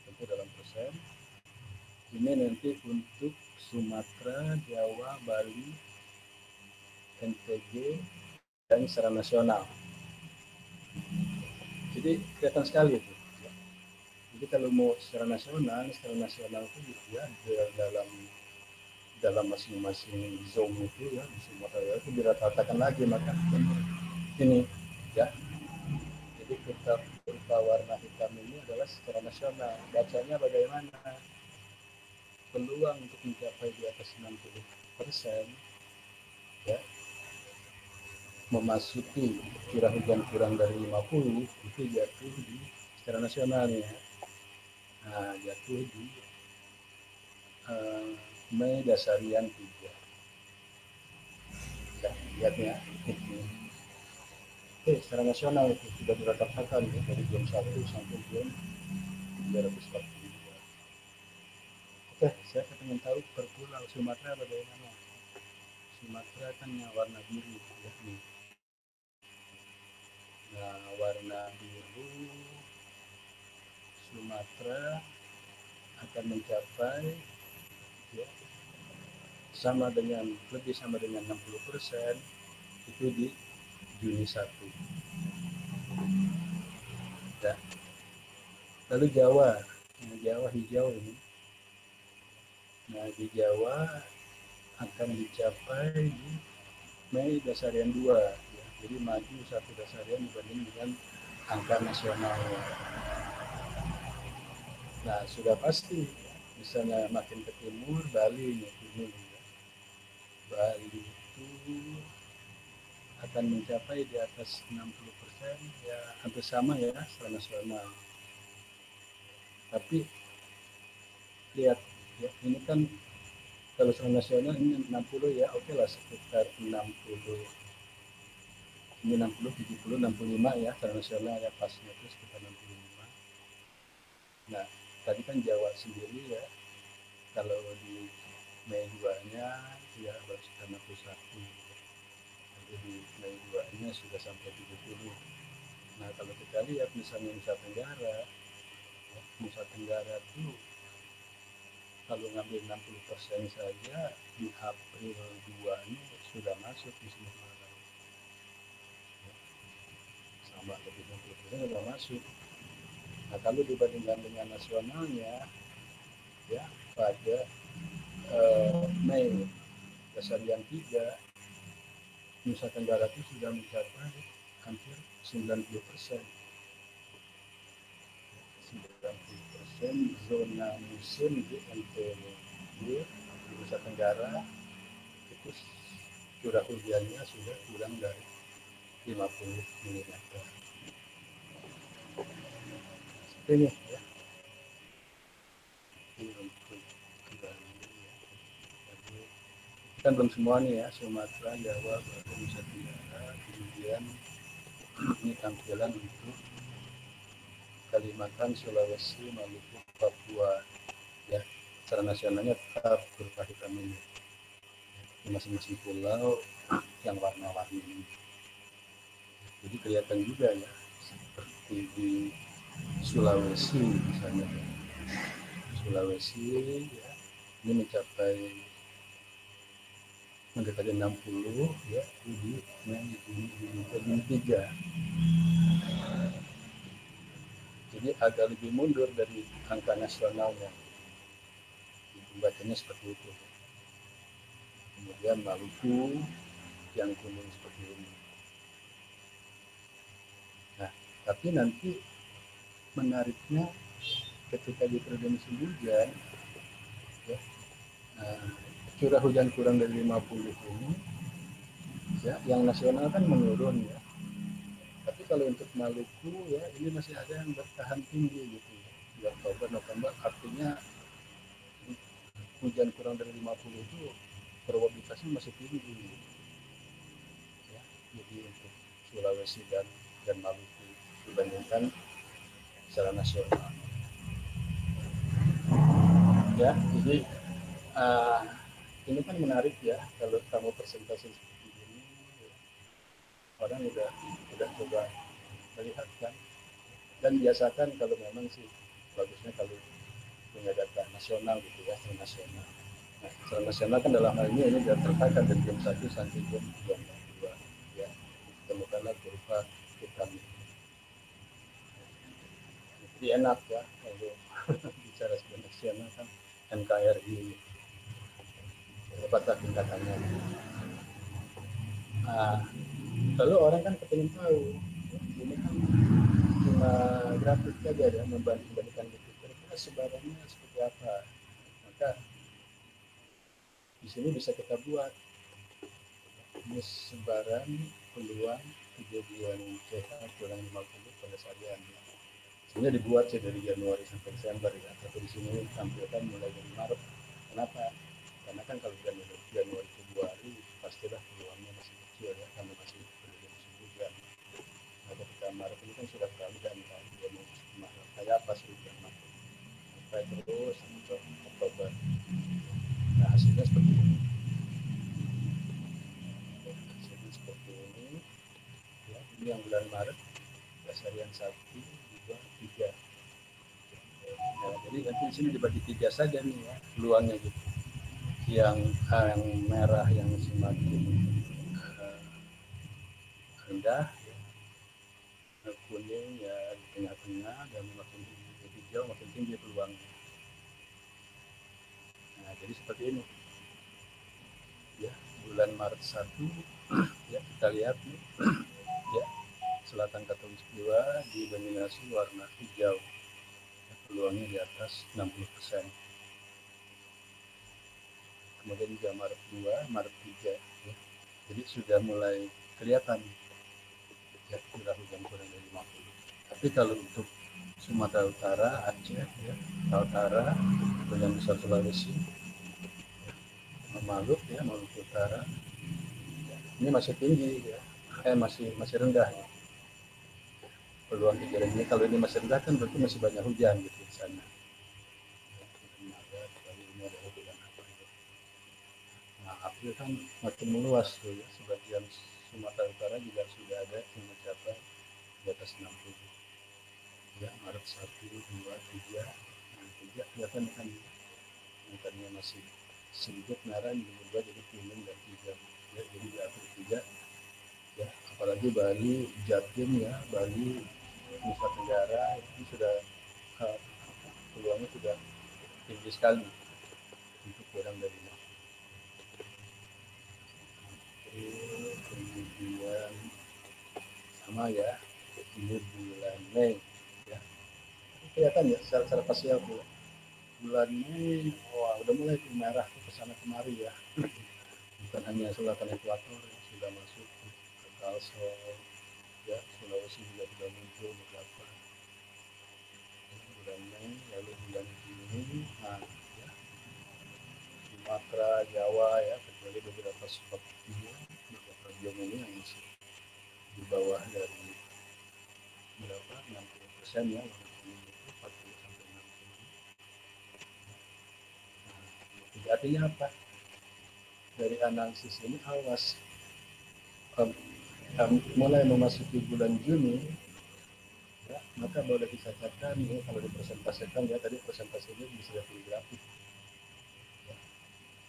tentu dalam persen. Ini nanti untuk Sumatera, Jawa, Bali, NTB, dan secara nasional. Jadi kelihatan sekali itu. Jadi kalau mau secara nasional itu gitu ya dalam masing-masing zone itu ya di Sumatera itu dirata-ratakan lagi, maka ini ya. Jadi kurva warna hitam ini adalah secara nasional. Bacanya bagaimana? Peluang untuk mencapai di atas 60% ya, memasuki curah hujan kurang dari 50 itu jatuh di secara nasionalnya. Nah, jatuh di Mei dasarian 3. Ya, lihat ya. Secara nasional itu sudah diratakan ya, dari jam 1 sampai jam 342. Oke, saya ingin tahu per pulau Sumatera bagaimana. Sumatera kan yang warna biru ya, nih. Nah, warna biru Sumatera akan mencapai ya, lebih sama dengan 60% itu di Juni 1 ya. Lalu Jawa hijau ini. Nah, di Jawa akan dicapai di Mei dasarian 2 ya. Jadi maju satu dasarian dibanding dengan angka nasionalnya. Nah, sudah pasti misalnya makin ke timur, Bali ini ya. Bali itu akan mencapai di atas 60% ya, hampir sama ya secara nasional. Tapi lihat ya, ini kan kalau secara nasional ini 60 ya, oke lah sekitar 60, ini 60, 70, 65 ya secara nasional ya, pasnya itu sekitar 65. Nah, tadi kan Jawa sendiri ya, kalau di Mei 2-nya ya baru sekitar 61. Jadi di Mei 2-nya sudah sampai 70. Nah, kalau kita lihat misalnya Nusa Tenggara, ya, Nusa Tenggara itu kalau ngambil 60% saja di April 2-nya sudah masuk di Sumatera. Ya, sama lebih 60% sudah masuk. Nah, kalau dibandingkan dengan nasionalnya ya pada Mei dasarian 3 Nusa Tenggara itu sudah mencapai hampir 90%. 90% zona musim di NTB di Nusa Tenggara itu curah hujannya sudah kurang dari 50 mm. Ini ya. Ini untuk Bali ya. Jadi kan belum semua nih ya, Sumatera, Jawa, Bali, Nusa Tenggara, kemudian ini tampilan untuk Kalimantan, Sulawesi, Maluku, Papua ya. Secara nasionalnya tetap kurva hitam ini. Di masing-masing pulau yang warna-warni ini. Jadi kelihatan juga ya, seperti di Sulawesi misalnya. Sulawesi ya, ini mencapai mendekati 60 ya, di Juni 3. Jadi agak lebih mundur dari angka nasionalnya. Bacanya seperti itu. Kemudian Maluku yang kuning seperti ini. Nah, tapi nanti menariknya ketika di periode musim hujan ya, curah hujan kurang dari 50 ini, ya, yang nasional kan menurun ya. Tapi kalau untuk Maluku ya ini masih ada yang bertahan tinggi gitu ya. Di Oktober, November artinya hujan kurang dari 50 itu probabilitasnya masih tinggi ya. Jadi untuk Sulawesi dan Maluku dibandingkan secara nasional ya. Jadi uh, ini kan menarik ya kalau kamu presentasi seperti ini ya. Orang udah coba melihat kan, dan biasakan kalau memang sih bagusnya kalau punya data nasional gitu ya, nasional. Nah, secara nasional kan dalam hal ini terkait dari jam 1 sampai jam 2 ya. Ditemukanlah kurva hitam. Jadi enak ya kalau bicara secara nasional kan NKRI pada tingkatannya. Nah, lalu orang kan pengen tahu, ini kan cuma grafik saja ya, membandingkan gitu. Kira-kira sebarannya seperti apa? Maka di sini bisa kita buat ini sebaran peluang kejadian CH kurang 50 pada saat ini. Sebenarnya dibuat sih dari Januari sampai Desember ya, tapi di sini tampilkan mulai dari Maret. Kenapa? Karena kan kalau Januari Februari pastilah peluangnya masih kecil ya, karena masih belum musim hujan. Nah, ketika Maret ini kan sudah terlalu dan Januari Maret kayak apa sih hujan Maret sampai terus sampai Oktober. Nah, hasilnya seperti ini. Jadi seperti ini ya, ini yang bulan Maret harian 1, 2, 3. Nah, jadi nanti di sini dibagi 3 saja nih ya peluangnya gitu. Yang merah yang semakin rendah ya, kuning ya di tengah-tengah, dan makin hijau makin tinggi peluangnya. Nah, jadi seperti ini ya, bulan Maret 1 ya, kita lihat nih ya, selatan Katolik 2 didominasi warna hijau ya, peluangnya di atas 60%. Kemudian juga Maret 2, Maret 3 ya, jadi sudah mulai kelihatan ya curah hujan kurang dari 50. Tapi kalau untuk Sumatera Utara, Aceh ya, Kaltara, dan besar Sulawesi, Maluku ya, Maluku Utara, ini masih tinggi ya, masih rendah ya. Peluang kejadian ini kalau ini masih rendah kan berarti masih banyak hujan gitu di sana. Nah, April kan makin meluas tuh ya, sebagian Sumatera Utara juga sudah ada yang mencapai di atas 60. Ya, Maret 1, 2, 3, nah 3 kelihatan kan angkanya masih sedikit merah, berubah jadi kuning dan hijau ya, jadi di April 3 ya, apalagi Bali, Jatim ya, Bali, Nusa Tenggara itu sudah peluangnya sudah tinggi sekali untuk kurang dari 50. Kemudian sama ya, ini bulan Mei ya, kelihatan ya secara pasial ya. Bulan Mei, wah udah mulai merah ke sana kemari ya. Bukan hanya selatan ekuator ya, sudah masuk ke Kalsel ya, Sulawesi juga sudah muncul beberapa bulan Mei. Lalu bulan Juni, nah ya, Sumatera, Jawa ya, kecuali beberapa spot ya, beberapa biom ini yang masih di bawah dari berapa 60% ya, 40 sampai 60. Jadi artinya apa? Dari analisis ini awas mulai memasuki bulan Juni ya, maka boleh dikatakan ini kalau dipresentasikan ya, tadi presentasinya bisa dari grafik ya,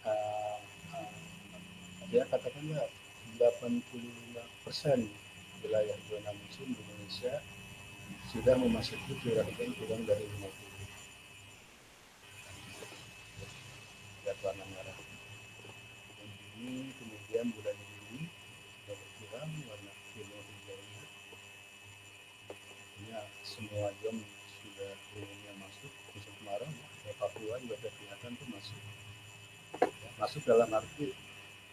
uh, uh, ya katakanlah 85% wilayah zona musim di Indonesia sudah memasuki curah hujan kurang dari 50. Lihat warna merah. Ini kemudian bulan Juli sudah berkurang warna kuning hijaunya. Ini semua jam sudah umumnya masuk musim kemarau ya. Papua juga sudah kelihatan tuh masuk. Ya, masuk dalam arti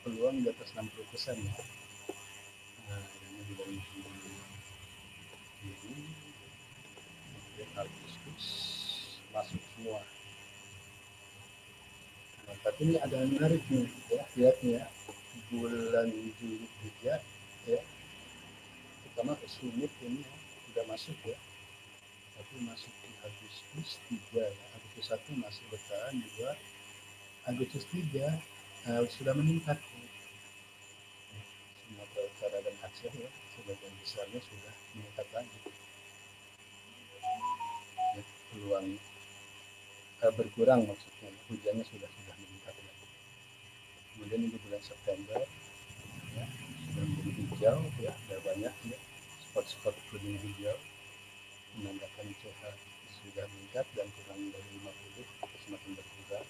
peluang di atas 60% ya. Nah, ini dari Juli, kemudian Agustus masuk semua. Nah, tapi ini ada yang menarik nih ya, lihat ya, bulan Juli ya, pertama Sumit ini ya, sudah masuk ya, tapi masuk di Agustus 3 ya, Agustus 1 masih bertahan 2, Agustus 3 sudah meningkat ya. Sumatera Utara dan Aceh ya, sebagian besarnya sudah meningkat lagi ya, peluang berkurang maksudnya, hujannya sudah meningkat lagi. Kemudian di bulan September ya, sudah menjadi hijau ya, sudah banyak ya spot-spot kuning hijau menandakan CH sudah meningkat dan kurang dari 50 semakin berkurang.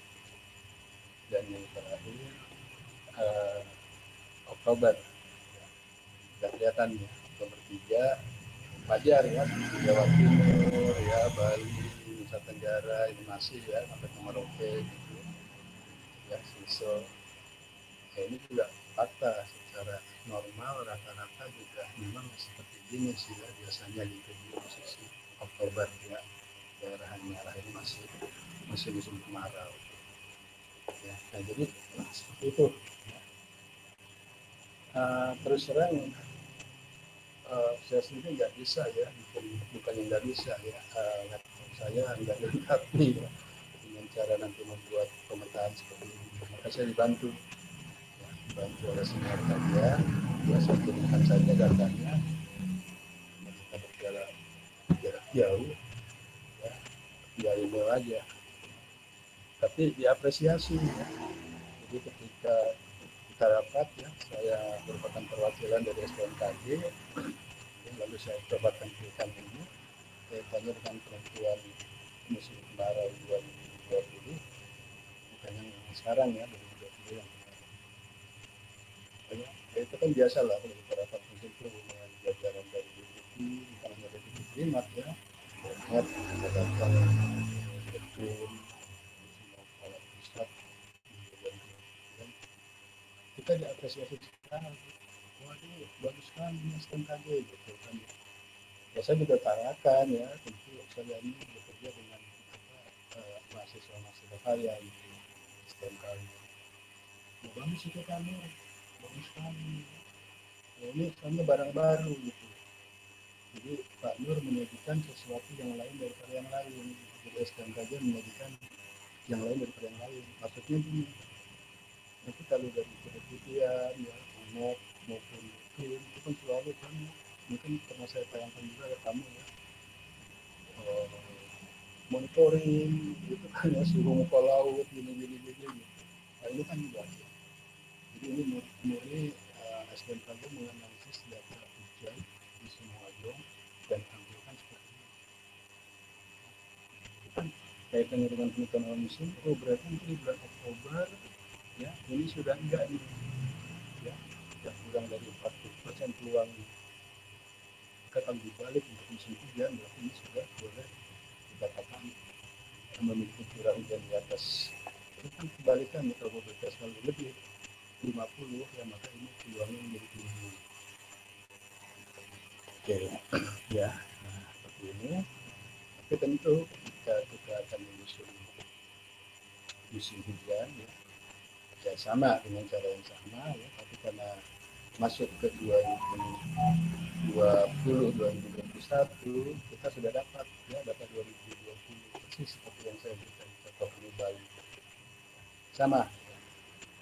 Dan yang terakhir Oktober ya, sudah kelihatan ya, Oktober 3 wajar ya, Jawa Timur ya, Bali, Nusa Tenggara ini masih ya, sampai ke Merauke gitu ya, Siso ya, ini juga fakta secara normal rata-rata juga memang seperti ini sih ya, biasanya gitu di posisi Oktober ya, daerah merah ini masih musim kemarau ya. Nah jadi seperti itu ya. Terus terang saya sendiri nggak bisa ya, bukan yang nggak bisa ya, saya nggak lengkap nih ya, dengan cara nanti membuat pemetaan seperti ini, maka saya dibantu oleh senior kalian ya, saya kirimkan saja datanya, kita berjalan jarak jauh ya, via email aja, tapi diapresiasi ya. Jadi ketika kita rapat ya, saya merupakan perwakilan dari SPMKG ya, lalu saya coba tampilkan ini kaitannya dengan penentuan musim kemarau 2020, bukan yang sekarang ya, 2020 yang kemarin ya, itu kan biasa lah kalau kita rapat itu dengan jajaran dari BPD, bukan hanya dari BPD ya, banyak mendapatkan betul semua kepala pusat, kemudian kita diapresiasi sekarang, waduh bagus sekali Mas MKG gitu kan. Ya saya juga tanyakan ya, tentu saya ini bekerja dengan mahasiswa saya gitu, STM kali. Ya, bagus itu kamu, bagus sekali. Ya, ini soalnya barang baru gitu. Jadi Pak Nur menyajikan sesuatu yang lain daripada yang lain. Jadi STMKJ menyajikan yang lain daripada yang lain. Maksudnya gini, nanti kalau dari penelitian ya, anak maupun tim itu kan selalu kan, mungkin pernah saya tayangkan juga ya kamu ya, monitoring itu kan ya, suruh muka laut gini. Nah ini kan juga ya. Jadi ini murni SDMKG menganalisis data hujan di semua zona dan tampilkan seperti ini. Kan kaitannya dengan penentuan awal musim, oh berarti nanti bulan Oktober ya, ini sudah enggak nih ya, sudah kurang dari 40% peluang. Maka kalau dibalik untuk musim hujan, berarti ini sudah boleh dikatakan memiliki curah hujan di atas, itu kan kebalikan probabilitas kalau lebih 50 ya, maka ini peluangnya menjadi tinggi. Oke ya, nah seperti ini. Tapi tentu ketika kita akan menyusun musim hujan ya sama dengan cara yang sama ya, tapi karena masuk ke 2020-2021 kita sudah dapat ya, data 2020 persis seperti yang saya berikan contoh di Bali sama.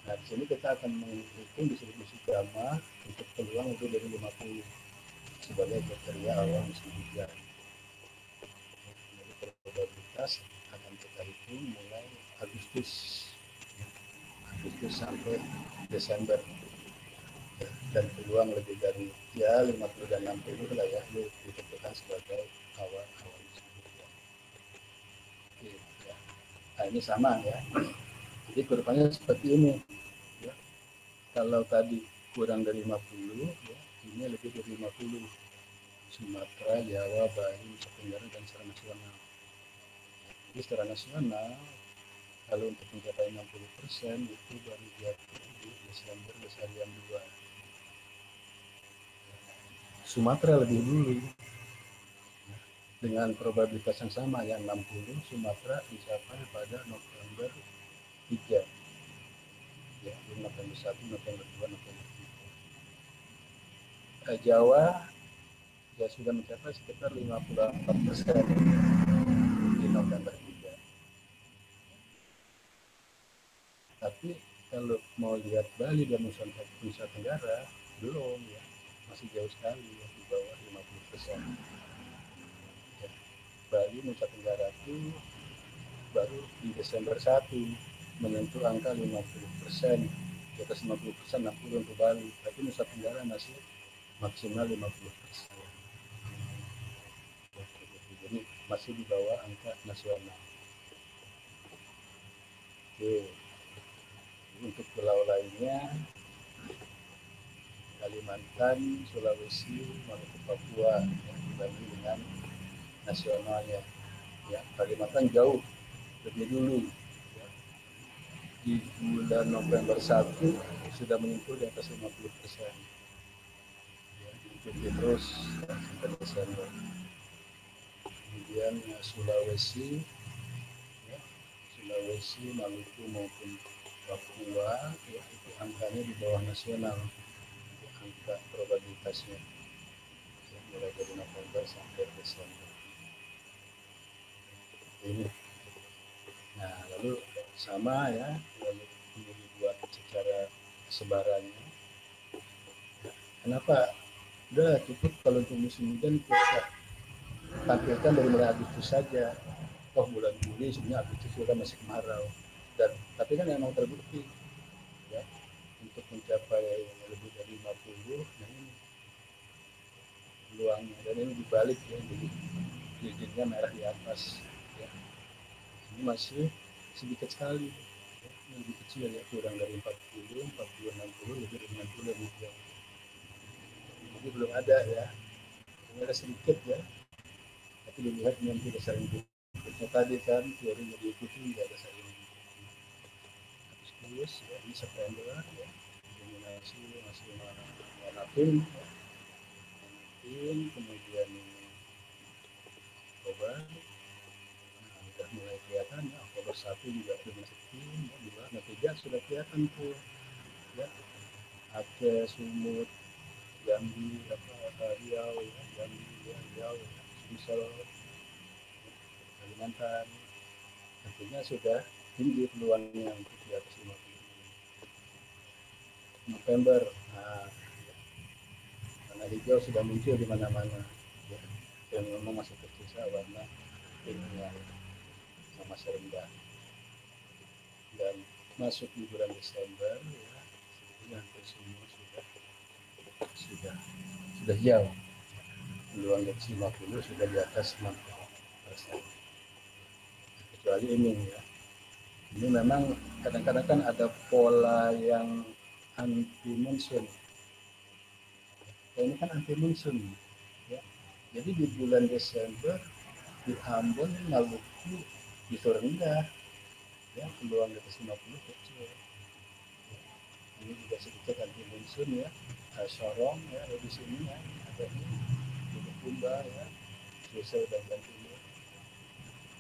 Nah di sini kita akan menghitung distribusi gamma untuk peluang lebih dari 50 sebagai kriteria awal musim hujan. Jadi probabilitas akan kita hitung mulai Agustus sampai Desember ya, dan peluang lebih dari ya 50 dan 60 lah ya, itu ditentukan sebagai awal musim hujan. Oke, ya. Nah ini sama ya, jadi kurvanya seperti ini ya. Kalau tadi kurang dari 50 ya, ini lebih dari 50 Sumatera, Jawa, Bali, Nusa Tenggara dan secara nasional. Jadi secara nasional Kalau untuk mencapai 60% itu baru jatuh di Desember Lesarian 2. Sumatera lebih dulu dengan probabilitas yang sama yang 60, Sumatera dicapai pada November 3. Ya, November 1, November 2, November 3. Jawa ya sudah mencapai sekitar 54% di November 3. Tapi kalau mau lihat Bali dan Nusa Tenggara belum ya, masih jauh sekali ya, di bawah 50%. Ya. Bali Nusa Tenggara itu baru di Desember 1 menyentuh angka 50%, di atas 50%, 60 untuk Bali, tapi Nusa Tenggara masih maksimal 50%. Jadi masih di bawah angka nasional. Oke. Untuk pulau lainnya Kalimantan, Sulawesi, Maluku, Papua ya, dibanding dengan nasionalnya. Ya, Kalimantan jauh lebih dulu. Ya. Di bulan November 1 sudah menyentuh di atas 50%. Ya, diikuti terus ya, sampai Desember. Kemudian ya, Sulawesi, ya, Sulawesi, Maluku maupun Papua, ya, itu angkanya di bawah nasional. Angka probabilitasnya mulai dari November sampai Desember ini. Nah, lalu sama ya, lalu ini dibuat secara sebarannya. Kenapa? Udah cukup kalau untuk musim hujan kita tampilkan dari mulai Agustus saja. Oh, bulan Juli sebenarnya Agustus juga masih kemarau. Dan tapi kan memang terbukti ya untuk mencapai lebih dari 50, nah ini peluangnya, dan ini dibalik ya, jadi lilinnya merah di atas ya. Ini masih sedikit sekali ya, lebih kecil ya, kurang dari 40, 40, 60, lebih dari 60 lebih ya. Jadi belum ada ya, ini ada sedikit ya, tapi dilihat nanti dasar berikutnya tadi kan teorinya diikuti nggak ada saling Agustus ya, di September ya, dominasi masih warna pink ya, kemudian Oktober udah mulai kelihatan ya, Oktober 1 juga sudah masuk tim ya, di mana 3 sudah kelihatan tuh ya, Aceh, Sumut, Jambi, Riau ya, Jambi ya, Riau ya, Sumsel, Kalimantan, tentunya sudah tinggi peluangnya untuk di atas 50. November, nah, warna hijau sudah muncul di mana-mana ya, yang memang masih tersisa warna pinknya yang masih rendah. Dan masuk di bulan Desember ya, ini hampir semua sudah jauh, peluang di atas 50 sudah di atas 60%. Kecuali ini ya, ini memang kadang-kadang kan ada pola yang anti monsoon. Ini kan anti monsoon ya. Jadi di bulan Desember di Ambon, Maluku itu rendah ya, peluang di atas 50 kecil. Ini juga sedikit anti monsoon ya, Sorong ya di sini ya, ada ini Bulukumba ya, Sulsel dan Timur.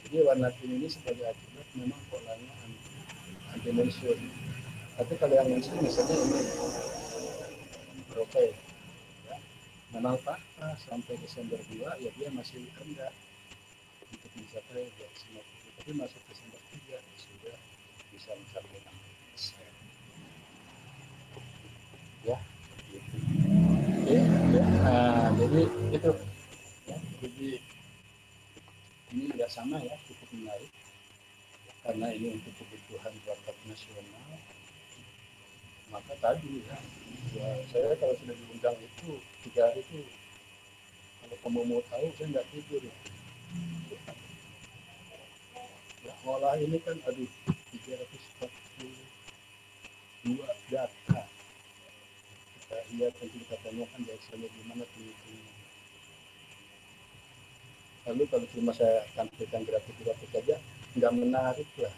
Jadi warna kuning ini sebagai akibat memang polanya anti monsoon. Tapi kalau yang monsoon misalnya ini Merauke ya, memang fakta sampai Desember 2 ya dia masih rendah untuk mencapai di atas 50, tapi masuk Desember 3 sudah bisa mencapai 60% ya gitu. Ya, ya. Nah, jadi itu ya, jadi ini nggak sama ya, cukup menarik karena ini untuk kebutuhan zakat nasional. Maka tadi ya, ya saya kalau sudah diundang itu 3 hari itu, kalau kamu mau tahu saya nggak tidur ya. Ya olah ini kan aduh 342 data kita lihat, nanti kita tanyakan di Excel gimana penelitiannya. Lalu kalau cuma saya tampilkan grafik-grafik saja nggak menarik lah.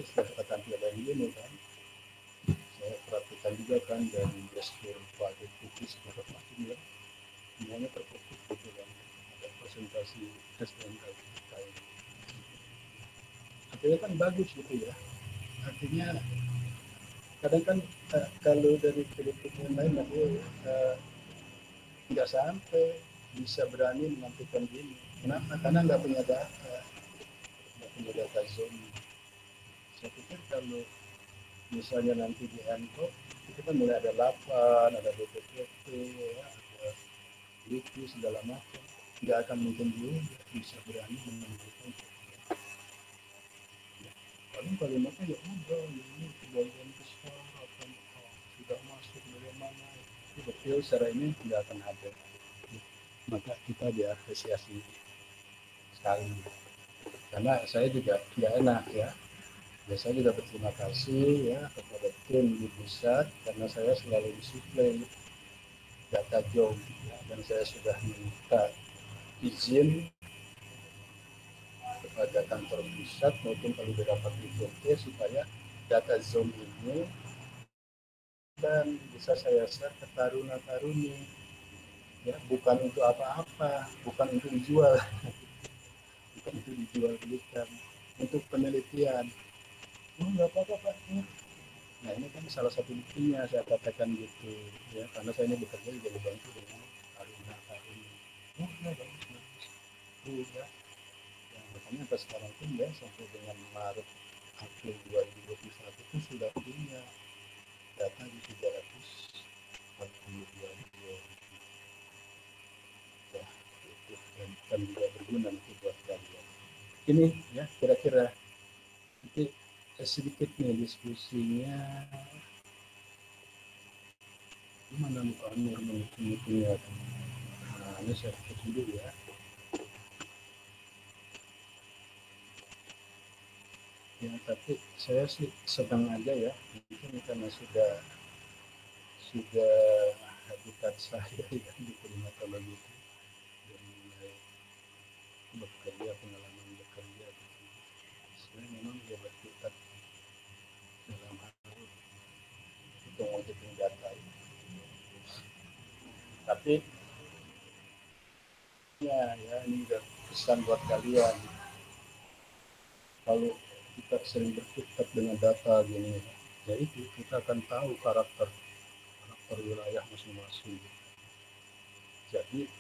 setelah katakan tiada ini kan, saya perhatikan juga kan dari gestur Pak Deputi secara pasti ya, semuanya terfokus gitu kan, ada presentasi SMK kita ini. Artinya kan bagus gitu ya, artinya kadang kan kalau dari politik yang lain nanti nggak sampai bisa berani menyampaikan gini. Kenapa? Karena nggak punya data, nggak punya data zone. Saya pikir kalau misalnya nanti di Hancock itu kan mulai ada lapan, ada BPPT, ya, ada LIPI segala macam, nggak akan mungkin juga bisa berani menentukan. Ya, paling kalimatnya ya udah ini kebagian besar akan sudah masuk dari mana itu betul secara ini nggak akan ada. Maka kita diapresiasi sekali karena saya juga tidak enak ya. Saya juga berterima kasih ya kepada tim di pusat karena saya selalu disuplai data jom ya, dan saya sudah minta izin kepada kantor pusat maupun kalau dapat IPT supaya data zoom ini dan bisa saya share ke taruna-taruni ya, bukan untuk apa-apa, bukan untuk dijual bukan untuk dijual belikan, untuk penelitian. Oh nggak apa-apa Pak. Nah ini kan salah satu buktinya saya katakan gitu ya, karena saya ini bekerja juga dibantu dengan taruna-taruni. Oh ya bagus bagus. Oh ya. Ya, makanya sampai sekarang pun ya sampai dengan Maret April 2021 itu sudah punya data di 342 ribu. Ya, itu dan juga berguna nanti buat kalian. Ini ya kira-kira nanti sedikit nih diskusinya gimana Pak Nur menghitung-hitungnya. Nah ini saya tutup dulu ya. Ya tapi saya sih sedang aja ya, mungkin karena sudah habitat saya ya di klimatologi itu dari mulai bekerja, pengalaman bekerja gitu. Saya memang dia berkutat dalam hal hitung data itu. Tapi ya ini udah pesan buat kalian. Kalau kita sering berkutat dengan data gini, ya itu kita akan tahu karakter wilayah masing-masing. Jadi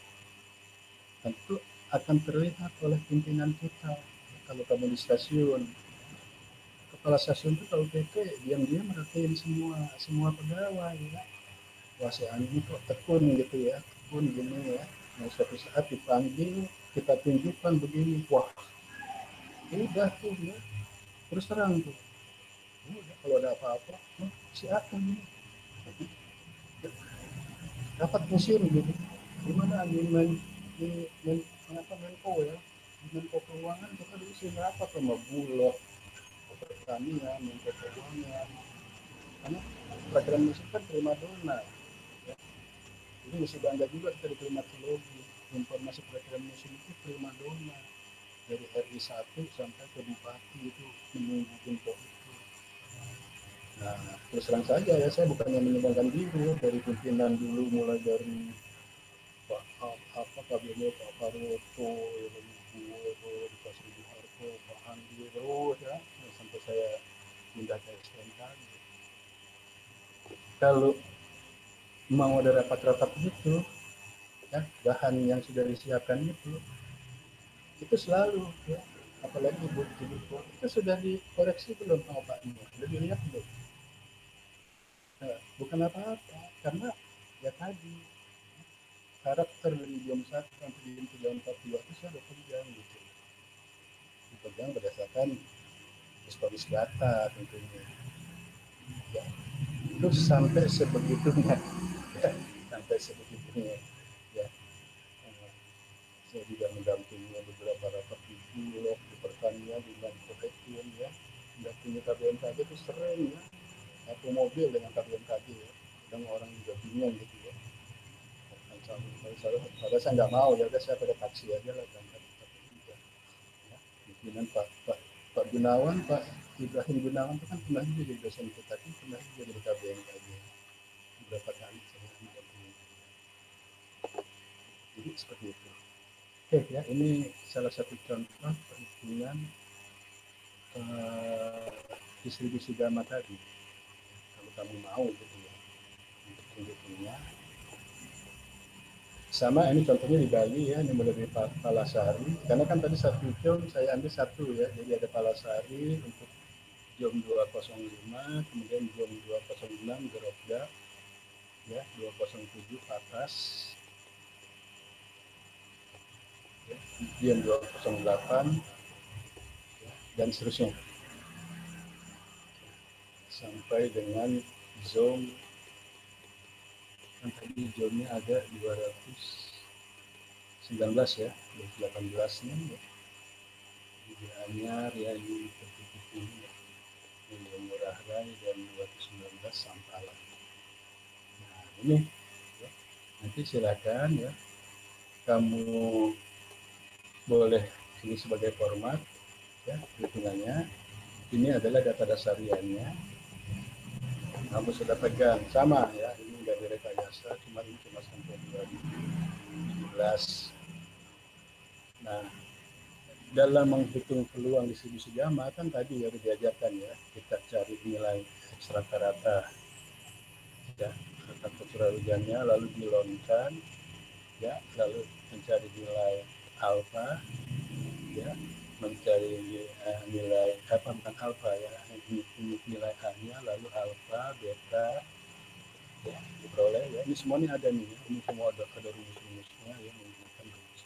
tentu akan terlihat oleh pimpinan kita. Kalau kamu di stasiun, kepala stasiun itu kalau PP diam-diam merhatiin semua pegawai ya. Wah si ini kok tekun gitu ya, tekun gini ya. Nah, suatu saat dipanggil, kita tunjukkan begini, wah udah tuh ya, terus terang tuh. Udah, kalau ada apa-apa, si Akan ini dapat musim gitu. Gimana Menko ya, Menko Keuangan kita diisi rapat sama Bulog, Pertanian, Menko Keuangan. Karena peraturan musik kan prima dona. Ya. Jadi mesti bangga juga kita di klimatologi. Informasi peraturan musim itu prima dona. Dari RI 1 sampai ke Bupati itu menunggu info itu. Nah, terus terang saja ya, saya bukannya menyebarkan diri dari pimpinan dulu, mulai dari Pak Kabinet, Pak Paroto, Ibu dikasih Ibu Harto, Pak Andi terus ya, sampai saya pindah ke SMK. Kalau mau ada rapat-rapat gitu, ya bahan yang sudah disiapkan itu selalu ya, apalagi bukti itu sudah dikoreksi belum sama Pak Nur, sudah dilihat belum? Nah, bukan apa-apa, karena ya tadi karakter dari jam 1 sampai jam 3.42 itu saya udah pegang gitu, dipegang berdasarkan historis data tentunya ya, itu sampai sebegitunya ya, sampai sebegitunya ya. Saya juga mendampingi beberapa rapat di Bulog, di Pertanian, di Menkopetin ya, nggak punya KBMKG itu sering ya, satu mobil dengan KBMKG ya, kadang orang juga bingung gitu ya. Padahal saya nggak mau, ya udah saya pada taksi aja lah, kan ya. Pimpinan Pak Gunawan, Pak Ibrahim Gunawan itu kan pernah juga jadi dosen kita, kan pernah juga jadi KBMKG beberapa kali saya ambil. Jadi seperti itu. Oke ya, ini salah satu contoh perhitungan distribusi gamma tadi. Kalau kamu mau gitu ya, untuk tunjuknya. Sama ini contohnya di Bali ya, ini mulai dari Palasari. Karena kan tadi satu jam saya ambil satu ya, jadi ada Palasari untuk jam 2.05, kemudian jam 2.06 Geropda, ya 2.07 Patas, ya, jam 2.08 ya, dan seterusnya sampai dengan zone yang tadi zone-nya ada 219 ya, 218 nya ya. Di Anyar ya, di tertutup ini ya, Ngurah Rai dan 219 Sampala. Nah ini ya, nanti silakan ya, kamu boleh ini sebagai format ya, hitungannya. Ini adalah data dasariannya. Kamu sudah pegang sama ya, ini nggak direkayasa, cuma ini cuma sampai 2017. Nah, dalam menghitung peluang distribusi gamma kan tadi ya diajarkan ya, kita cari nilai rata-rata ya, rata curah hujannya, lalu dilonkan ya, lalu mencari nilai alfa ya, mencari nilai bukan alfa ya, nilai A-nya, lalu alfa, beta ya, diperoleh ya. Ini semua ini ada nih, ini semua ada rumus-rumusnya ya, menggunakan rumus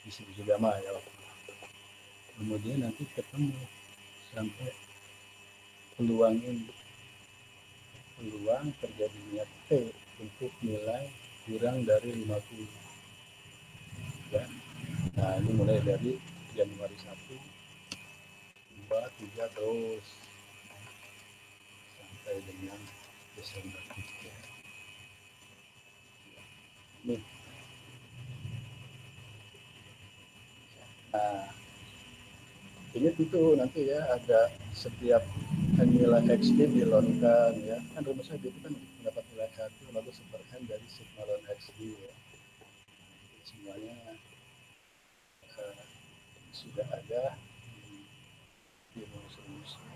distribusi gamma ya. Kemudian nanti ketemu sampai peluang ini, peluang terjadinya T untuk nilai kurang dari 50 ya. Nah ini mulai dari Januari 1, 2, 3 terus sampai dengan Desember 3. Nih. Nah, ini tentu nanti ya ada setiap nilai XD dilonkan ya, kan rumusnya itu kan mendapat nilai 1 lalu seperhan dari sigma lon XD ya. Semuanya sudah ada di rumus-rumusnya.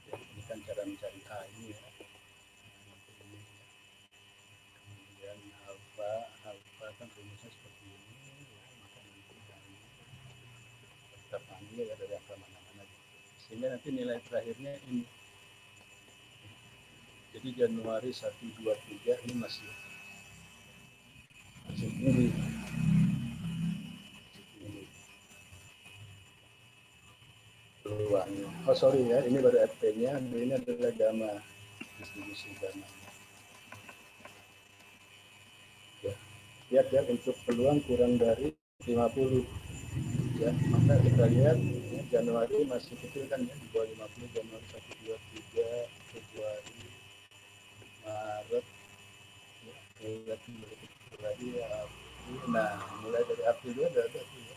Jadi ini kan cara mencari A ini ya. Kemudian alfa kan rumusnya seperti ini ya, maka nanti kita panggil ya dari angka mana-mana gitu. Sehingga nanti nilai terakhirnya ini. Jadi Januari 1, 2, 3 ini masih ini. Peluangnya. Oh sorry ya, ini baru FP-nya, ini adalah gamma, distribusi gamma. Ya, lihat ya, untuk peluang kurang dari 50 ya, maka kita lihat ya, Januari masih kecil kan ya, di bawah 50, Januari 1, 2, 3, Februari, Maret ya, lihat mulai kecil lagi ya, April. Nah mulai dari April dia ada tuh ya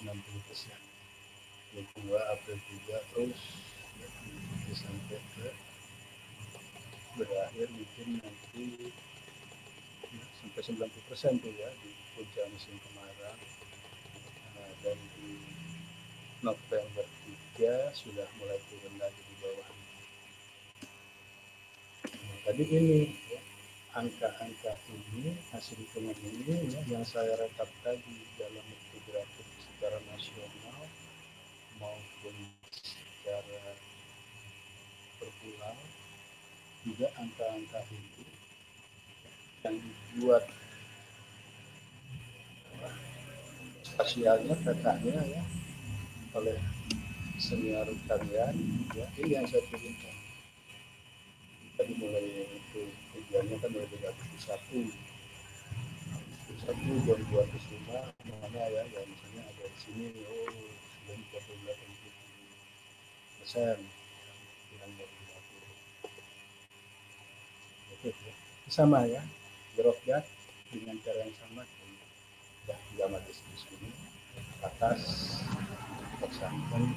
60%, yang kedua April 3 terus ya, sampai ke berakhir mungkin nanti ya, sampai 90% tuh ya di puncak musim kemarau. Dan di November 3 sudah mulai turun lagi di bawah. Nah, tadi ini ya, angka-angka ini, hasil hitungan ini ya, yang saya rekap tadi dalam bentuk grafik secara nasional maupun secara per pulau, juga angka-angka ini yang dibuat spasialnya, datanya ya oleh senior kalian ya, ini yang saya turunkan tadi. Mulai itu tujuannya kan mulai dari Agustus 1 jam 205 mana ya, ya misalnya ada di sini oh sudah 38% kurang dari 50. Oke ya, sama ya, Geropda dengan cara yang sama ya, gamma distribusi ini atas kotak santan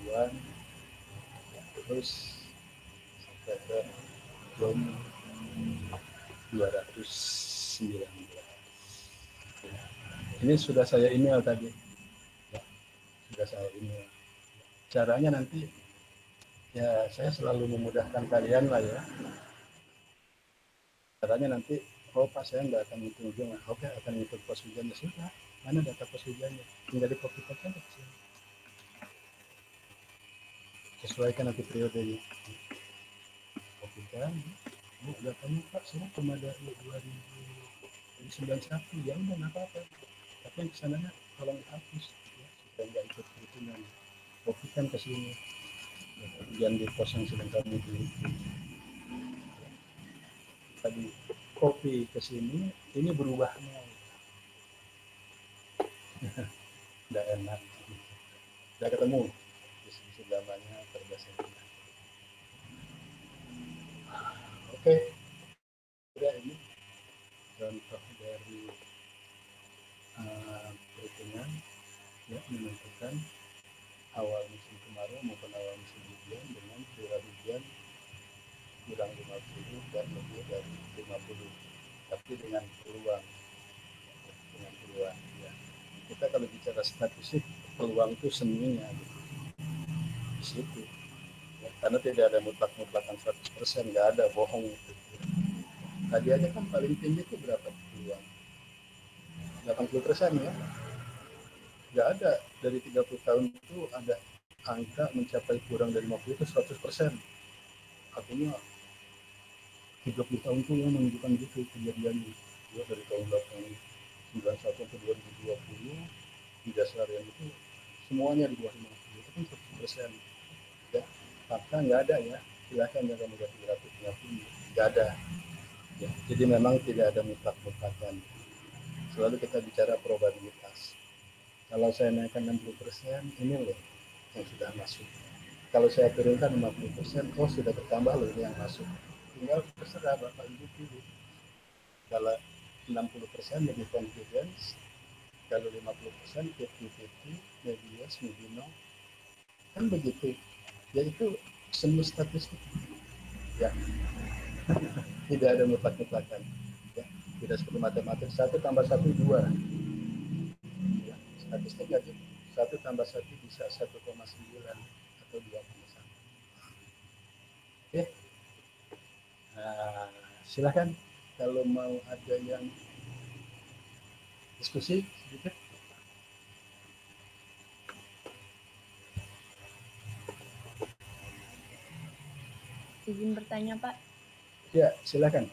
tuan, terus sampai ke jam 219. Ini sudah saya email tadi, ya, sudah saya email. Caranya nanti ya saya selalu memudahkan kalian lah ya. Caranya nanti, oh Pak saya nggak akan ngitung juga, oke akan ngitung pos hujannya, sudah, mana data pos hujannya, tinggal di copy paste aja, sesuaikan nanti periodenya, kopikan, oh datanya Pak saya cuma dari 2091, ya udah nggak apa-apa, tapi yang kesananya tolong dihapus, ya, supaya nggak ikut perhitungan, kopikan ke sini, jangan di pos yang sedang kamu pilih. Tadi copy ke sini, ini berubahnya nggak enak, udah ketemu diskusi gambarnya terbiasa. Oke, udah ini contoh dari perhitungan ya, menentukan awal musim kemarau maupun awal musim hujan dengan curah hujan kurang 50 dan lebih dari 50, tapi dengan peluang ya. Kita kalau bicara statistik, peluang itu seninya gitu. Di situ ya, karena tidak ada mutlak-mutlakan 100%, nggak ada bohong gitu. Tadi aja kan paling tinggi itu berapa peluang? 80% ya. Nggak ada, dari 30 tahun itu ada angka mencapai kurang dari 50 itu 100%. Artinya 30 tahun itu yang menunjukkan gitu kejadiannya. Ya, dari tahun 91 ke 2020 di dasar yang itu semuanya di bawah 50 itu kan 100%. Ya, maka nggak ada ya, silakan jangan negatif nggak ada. Ya, jadi memang tidak ada mutlak-mutlakan. Selalu kita bicara probabilitas. Kalau saya naikkan 60%, ini loh yang sudah masuk. Kalau saya turunkan 50%, oh sudah bertambah loh ini yang masuk. Tinggal terserah Bapak Ibu pilih. Kalau 60% lebih confidence, kalau 50% 50-50, maybe yes, maybe no. Kan begitu. Yaitu semu statistik. Ya. Tidak ada mutlak-mutlakan. Ya. Tidak seperti matematik, 1 tambah 1, 2. Ya. Statistik nggak gitu. 1 tambah 1 bisa 1,9 atau 2,1. Oke. Nah, silahkan kalau mau ada yang diskusi sedikit. Izin bertanya Pak. Ya, silakan.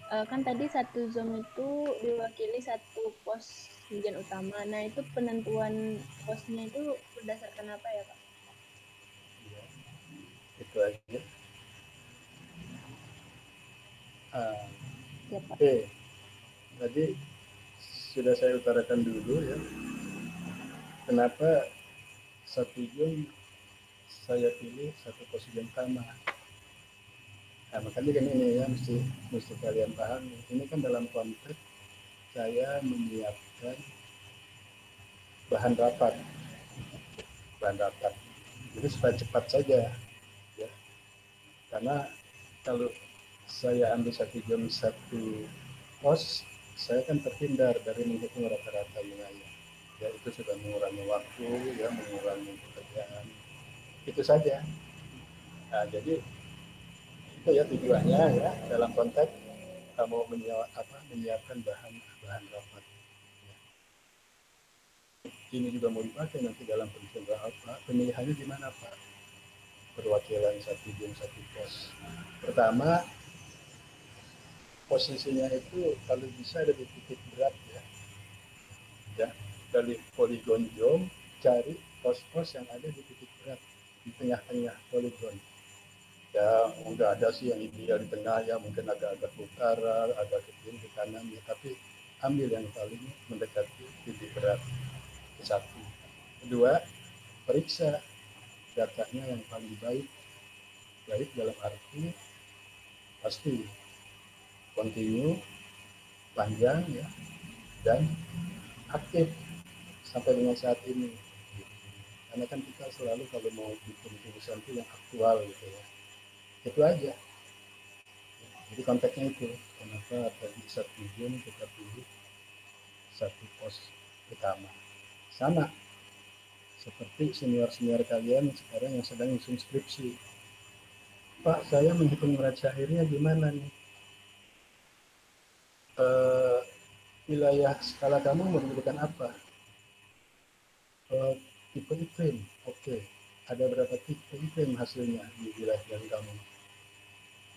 Kan tadi satu zone itu diwakili satu pos hujan utama. Nah itu penentuan posnya itu berdasarkan apa ya Pak? Ya, itu aja. Ya Pak. Oke, tadi sudah saya utarakan dulu ya. Kenapa satu jam saya pilih satu pos hujan utama. Nah, makanya kan ini ya mesti kalian pahami. Ini kan dalam konteks saya menyiapkan bahan rapat, jadi supaya cepat saja ya, karena kalau saya ambil 1 jam satu pos, saya kan terhindar dari menghitung rata-rata wilayah ya, itu sudah mengurangi waktu ya, mengurangi pekerjaan, itu saja. Nah, jadi itu ya tujuannya ya, dalam konteks kamu menyiapkan bahan rapat. Ini juga mau dipakai nanti dalam pemilihannya gimana Pak? Perwakilan 1 jam 1 pos. Pertama, posisinya itu kalau bisa ada di titik berat ya. Ya, dari poligon jom cari pos-pos yang ada di titik berat di tengah-tengah poligon. Ya, udah ada sih yang ideal di tengah ya, mungkin agak-agak ke utara, agak ke kiri, ke kanan ya, tapi ambil yang paling mendekati titik berat. Satu. Kedua, periksa datanya yang paling baik dalam arti pasti kontinu, panjang ya, dan aktif sampai dengan saat ini. Karena kan kita selalu kalau mau bikin tulisan itu yang aktual gitu ya. Itu aja. Jadi konteksnya itu. Kenapa tadi satu jam kita pilih satu pos utama. Sama seperti senior-senior kalian sekarang yang sedang nyusun skripsi. Pak, saya menghitung berat syairnya gimana nih? Wilayah skala kamu memberikan apa? Tipe iklim, oke. Ada berapa tipe iklim hasilnya di wilayah yang kamu?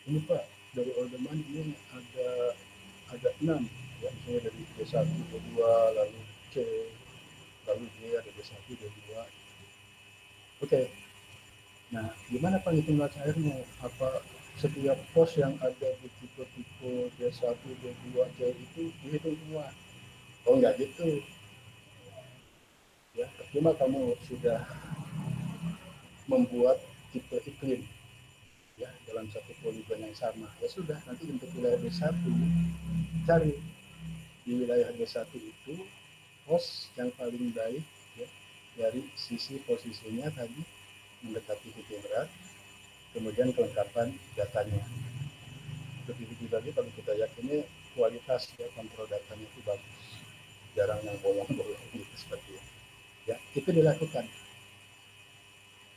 Ini Pak, dari Oldeman ini ada 6, ya, misalnya dari D1, D2, lalu C, lalu D ada D1, D2. Oke. Nah, gimana penghitungan cairnya? Apa setiap pos yang ada di tipe-tipe D1, D2, C itu dihitung semua? Oh, enggak gitu. Ya, cuma kamu sudah membuat tipe iklim ya dalam satu poligon yang sama, ya sudah, nanti untuk wilayah D1 cari di wilayah D1 itu pos yang paling baik ya, dari sisi posisinya tadi mendekati titik berat, kemudian kelengkapan datanya. Lebih lagi kalau kita yakini kualitas ya, kontrol datanya itu bagus, jarang yang bolong-bolong gitu seperti itu. Ya, itu dilakukan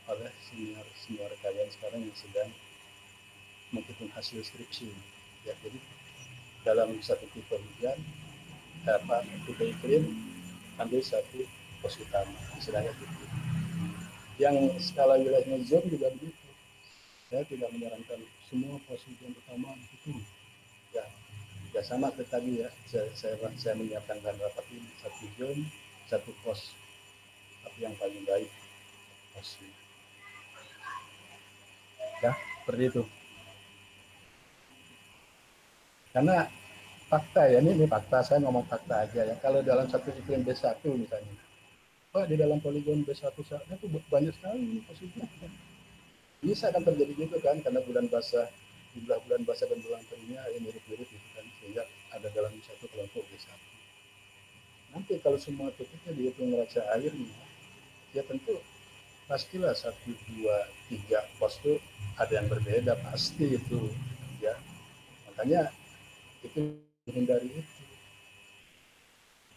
oleh senior kalian sekarang yang sedang menghitung hasil skripsi. Ya, jadi dalam satu tipe hujan, tipe iklim, ambil satu pos utama, istilahnya gitu. Yang skala wilayahnya zone juga begitu. Saya tidak menyarankan semua pos hujan utama dihitung. Ya, ya sama seperti tadi ya, saya menyiapkan bahan rapat ini, satu zone, satu pos, tapi yang paling baik posnya. Ya, seperti itu. Karena fakta ya, ini fakta, saya ngomong fakta aja ya. Kalau dalam satu iklim B1 misalnya, Pak, di dalam poligon B1 saatnya tuh banyak sekali posisinya. Bisa kan terjadi gitu kan, karena bulan basah, jumlah bulan basah dan bulan keringnya ya mirip-mirip gitu kan, sehingga ada dalam satu kelompok B1. Nanti kalau semua titiknya dihitung neraca airnya, ya tentu pastilah 1, 2, 3 pos itu ada yang berbeda, pasti itu ya. Makanya itu hindari itu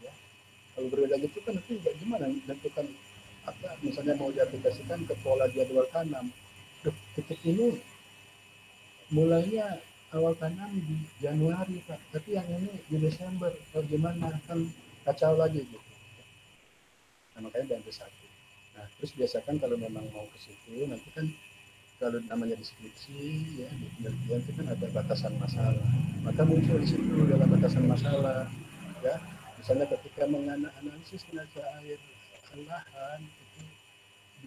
ya. Kalau berbeda gitu kan nanti gimana menentukan apa, misalnya mau diaplikasikan ke pola jadwal tanam. Titik ini mulainya awal tanam di Januari Pak, tapi yang ini di Desember, gimana, kan kacau lagi gitu. Nah, makanya bantu satu. Nah, terus biasakan kalau memang mau ke situ, nanti kan kalau namanya deskripsi ya di penelitian itu kan ada batasan masalah, maka muncul di situ dalam batasan masalah ya, misalnya ketika menganalisis tenaga air lahan itu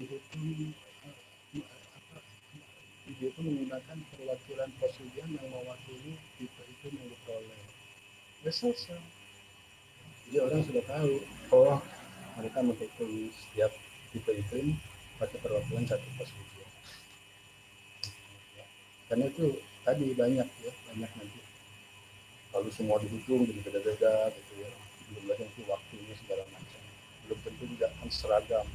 dihitung itu menggunakan perwakilan pos hujan yang mewakili tipe itu yang diperoleh. Ya selesai. Jadi orang sudah tahu, oh mereka menghitung setiap tipe iklim pakai perwakilan satu pos hujan. Ya. Karena itu tadi banyak ya, banyak nanti. Kalau semua dihitung jadi beda-beda gitu ya. Belum lagi nanti waktunya segala macam. Belum tentu juga akan seragam.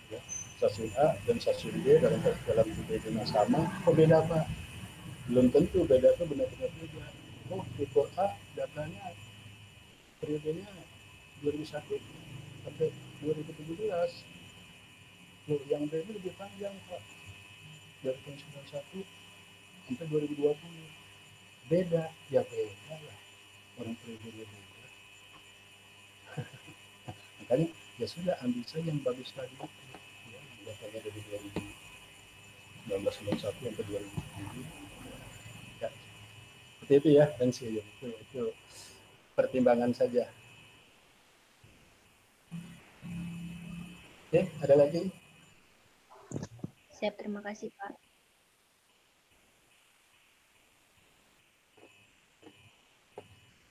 Ya. Stasiun A dan stasiun B dalam tipe yang sama, kok beda Pak? Belum tentu beda itu benar-benar beda. Oh, tipe A datanya periodenya 2001 sampai 2017. Loh, yang B ini lebih panjang Pak, dari tahun 91 sampai 2020. Beda, ya beda lah. Orang periodenya beda. Makanya ya sudah, ambil saja yang bagus tadi itu. Ya, datanya dari 2019 sampai 2007. Ya, seperti itu ya, pensiun itu pertimbangan saja. Oke, ada lagi? Siap, terima kasih Pak.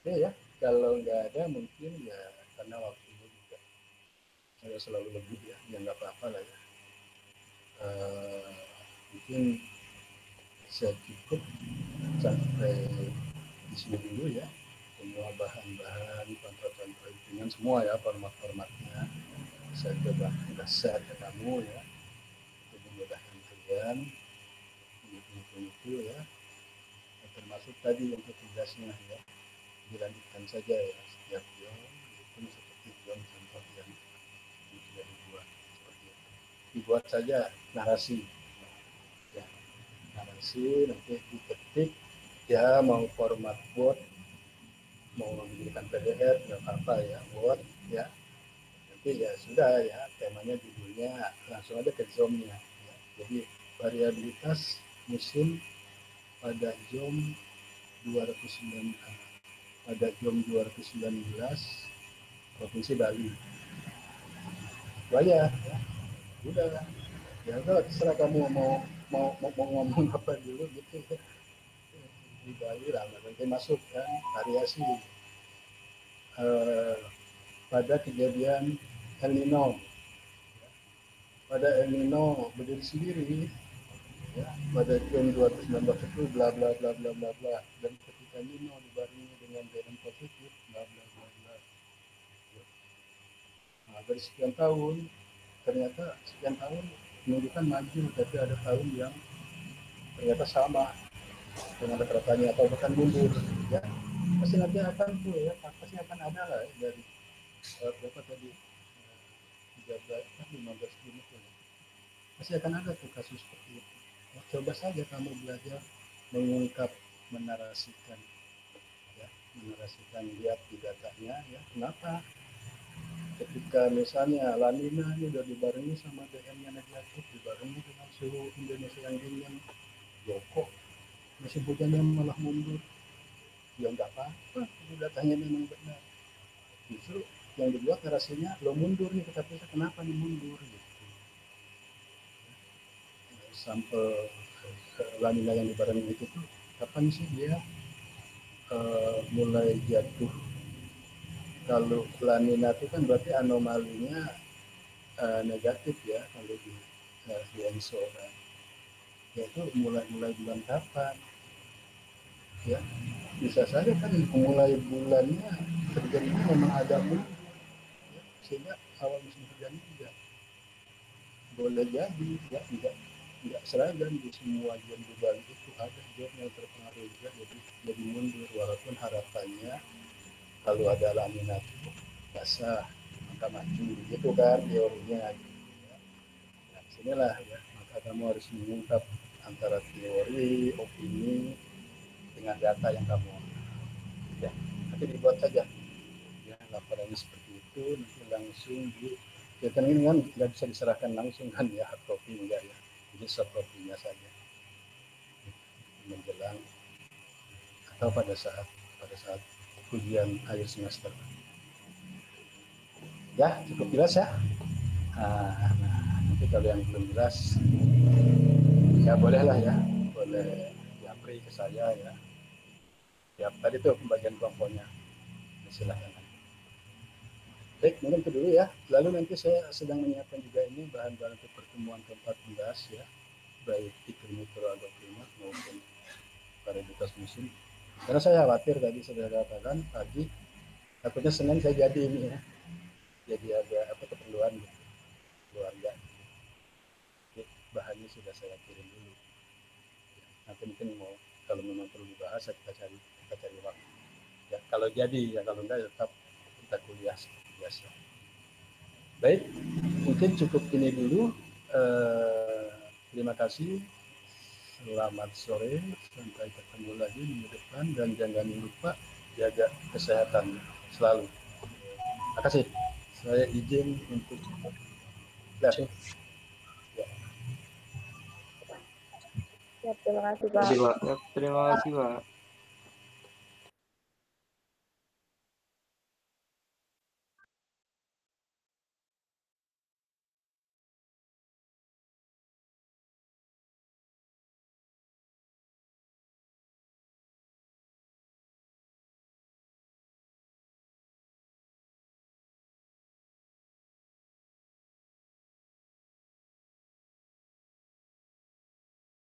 Oke ya, kalau nggak ada mungkin ya karena waktunya juga saya selalu lebih ya nggak apa-apa lah ya. Mungkin saya cukup sampai di sini dulu ya, semua bahan-bahan, contoh-contoh hitungan semua ya, format-formatnya. saya coba kasih ke kamu ya, untuk memudahkan kalian itu ya, termasuk tadi untuk tugasnya ya, dilanjutkan saja ya setiap jam itu seperti jam contoh yang sudah dibuat seperti itu. Dibuat saja narasi ya, narasi nanti diketik ya, mau format Word, mau menjadikan PDF nggak apa-apa ya, Word ya, nanti ya sudah ya, temanya judulnya langsung ada ke zoomnya ya. Jadi variabilitas musim pada jam 209 pada jam 219 Provinsi Bali. Bayar ya. Udah ya, udah terserah kamu mau ngomong apa dulu gitu ya. Di Bali lah nanti masuk kan variasi pada kejadian El Nino. Pada El Nino berdiri sendiri ya, pada jam 219 itu bla bla bla bla bla bla, dan ketika Nino dibarengi dengan DM positif bla bla bla bla. Nah, dari sekian tahun ternyata sekian tahun menunjukkan maju, tapi ada tahun yang ternyata sama dengan rata-ratanya atau bahkan mundur ya. Pasti nanti akan tuh ya, pasti akan ada lah ya, dari berapa tadi 15 Juni itu ya. Pasti akan ada tuh kasus seperti itu. Nah, coba saja kamu belajar mengungkap, menarasikan ya, menarasikan, lihat di datanya ya, kenapa ketika misalnya La Nina ini udah dibarengi sama DM-nya negatif, dibarengi dengan suhu Indonesia yang dingin, Joko musim hujannya malah mundur, ya nggak apa-apa, itu datanya memang benar. Justru yang dibuat narasinya lo mundur nih, tapi kenapa nih mundur gitu. Sampel La Nina yang dibarengi itu tuh kapan sih dia mulai jatuh? Kalau La Nina itu kan berarti anomalinya negatif ya, kalau di ENSO kan. Yaitu mulai bulan kapan? Ya, bisa saja kan mulai bulannya terjadinya memang ada mundur, ya, sehingga awal musim hujan juga boleh jadi nggak seragam di semua jam di Bali itu, ada jam yang terpengaruh juga jadi mundur, walaupun harapannya kalau ada La Nina itu basah maka maju gitu kan teorinya gitu ya. Nah, disinilah ya, maka kamu harus mengungkap antara teori, opini dengan data yang kamu ya, nanti dibuat saja ya laporannya seperti itu, nanti langsung di ya, kan ini kan nggak bisa diserahkan langsung kan ya, hard copy enggak ya, jadi soft copy-nya saja menjelang atau pada saat ujian akhir semester ya. Cukup jelas ya. Nah, nanti kalau yang belum jelas ya bolehlah ya, boleh japri ke saya ya. Ya tadi tuh pembagian kelompoknya, silahkan. Baik, mungkin itu dulu ya. Lalu nanti saya sedang menyiapkan juga ini bahan-bahan untuk pertemuan ke-14 ya, baik iklim mikro atau klimat maupun varietas musim. Karena saya khawatir tadi sudah katakan pagi, takutnya Senin saya jadi ini ya, jadi ada keperluan gitu, keluarga. Jadi, bahannya sudah saya kirim dulu. Nanti mungkin mau kalau memang perlu dibahas kita cari waktu. Ya kalau jadi ya, kalau enggak ya tetap kita kuliah seperti biasa. Baik, mungkin cukup ini dulu. Terima kasih. Selamat sore, sampai ketemu lagi minggu depan, dan jangan lupa jaga kesehatan selalu. Terima kasih. Saya izin untuk live. Ya. Ya, terima kasih Pak. Terima kasih Pak.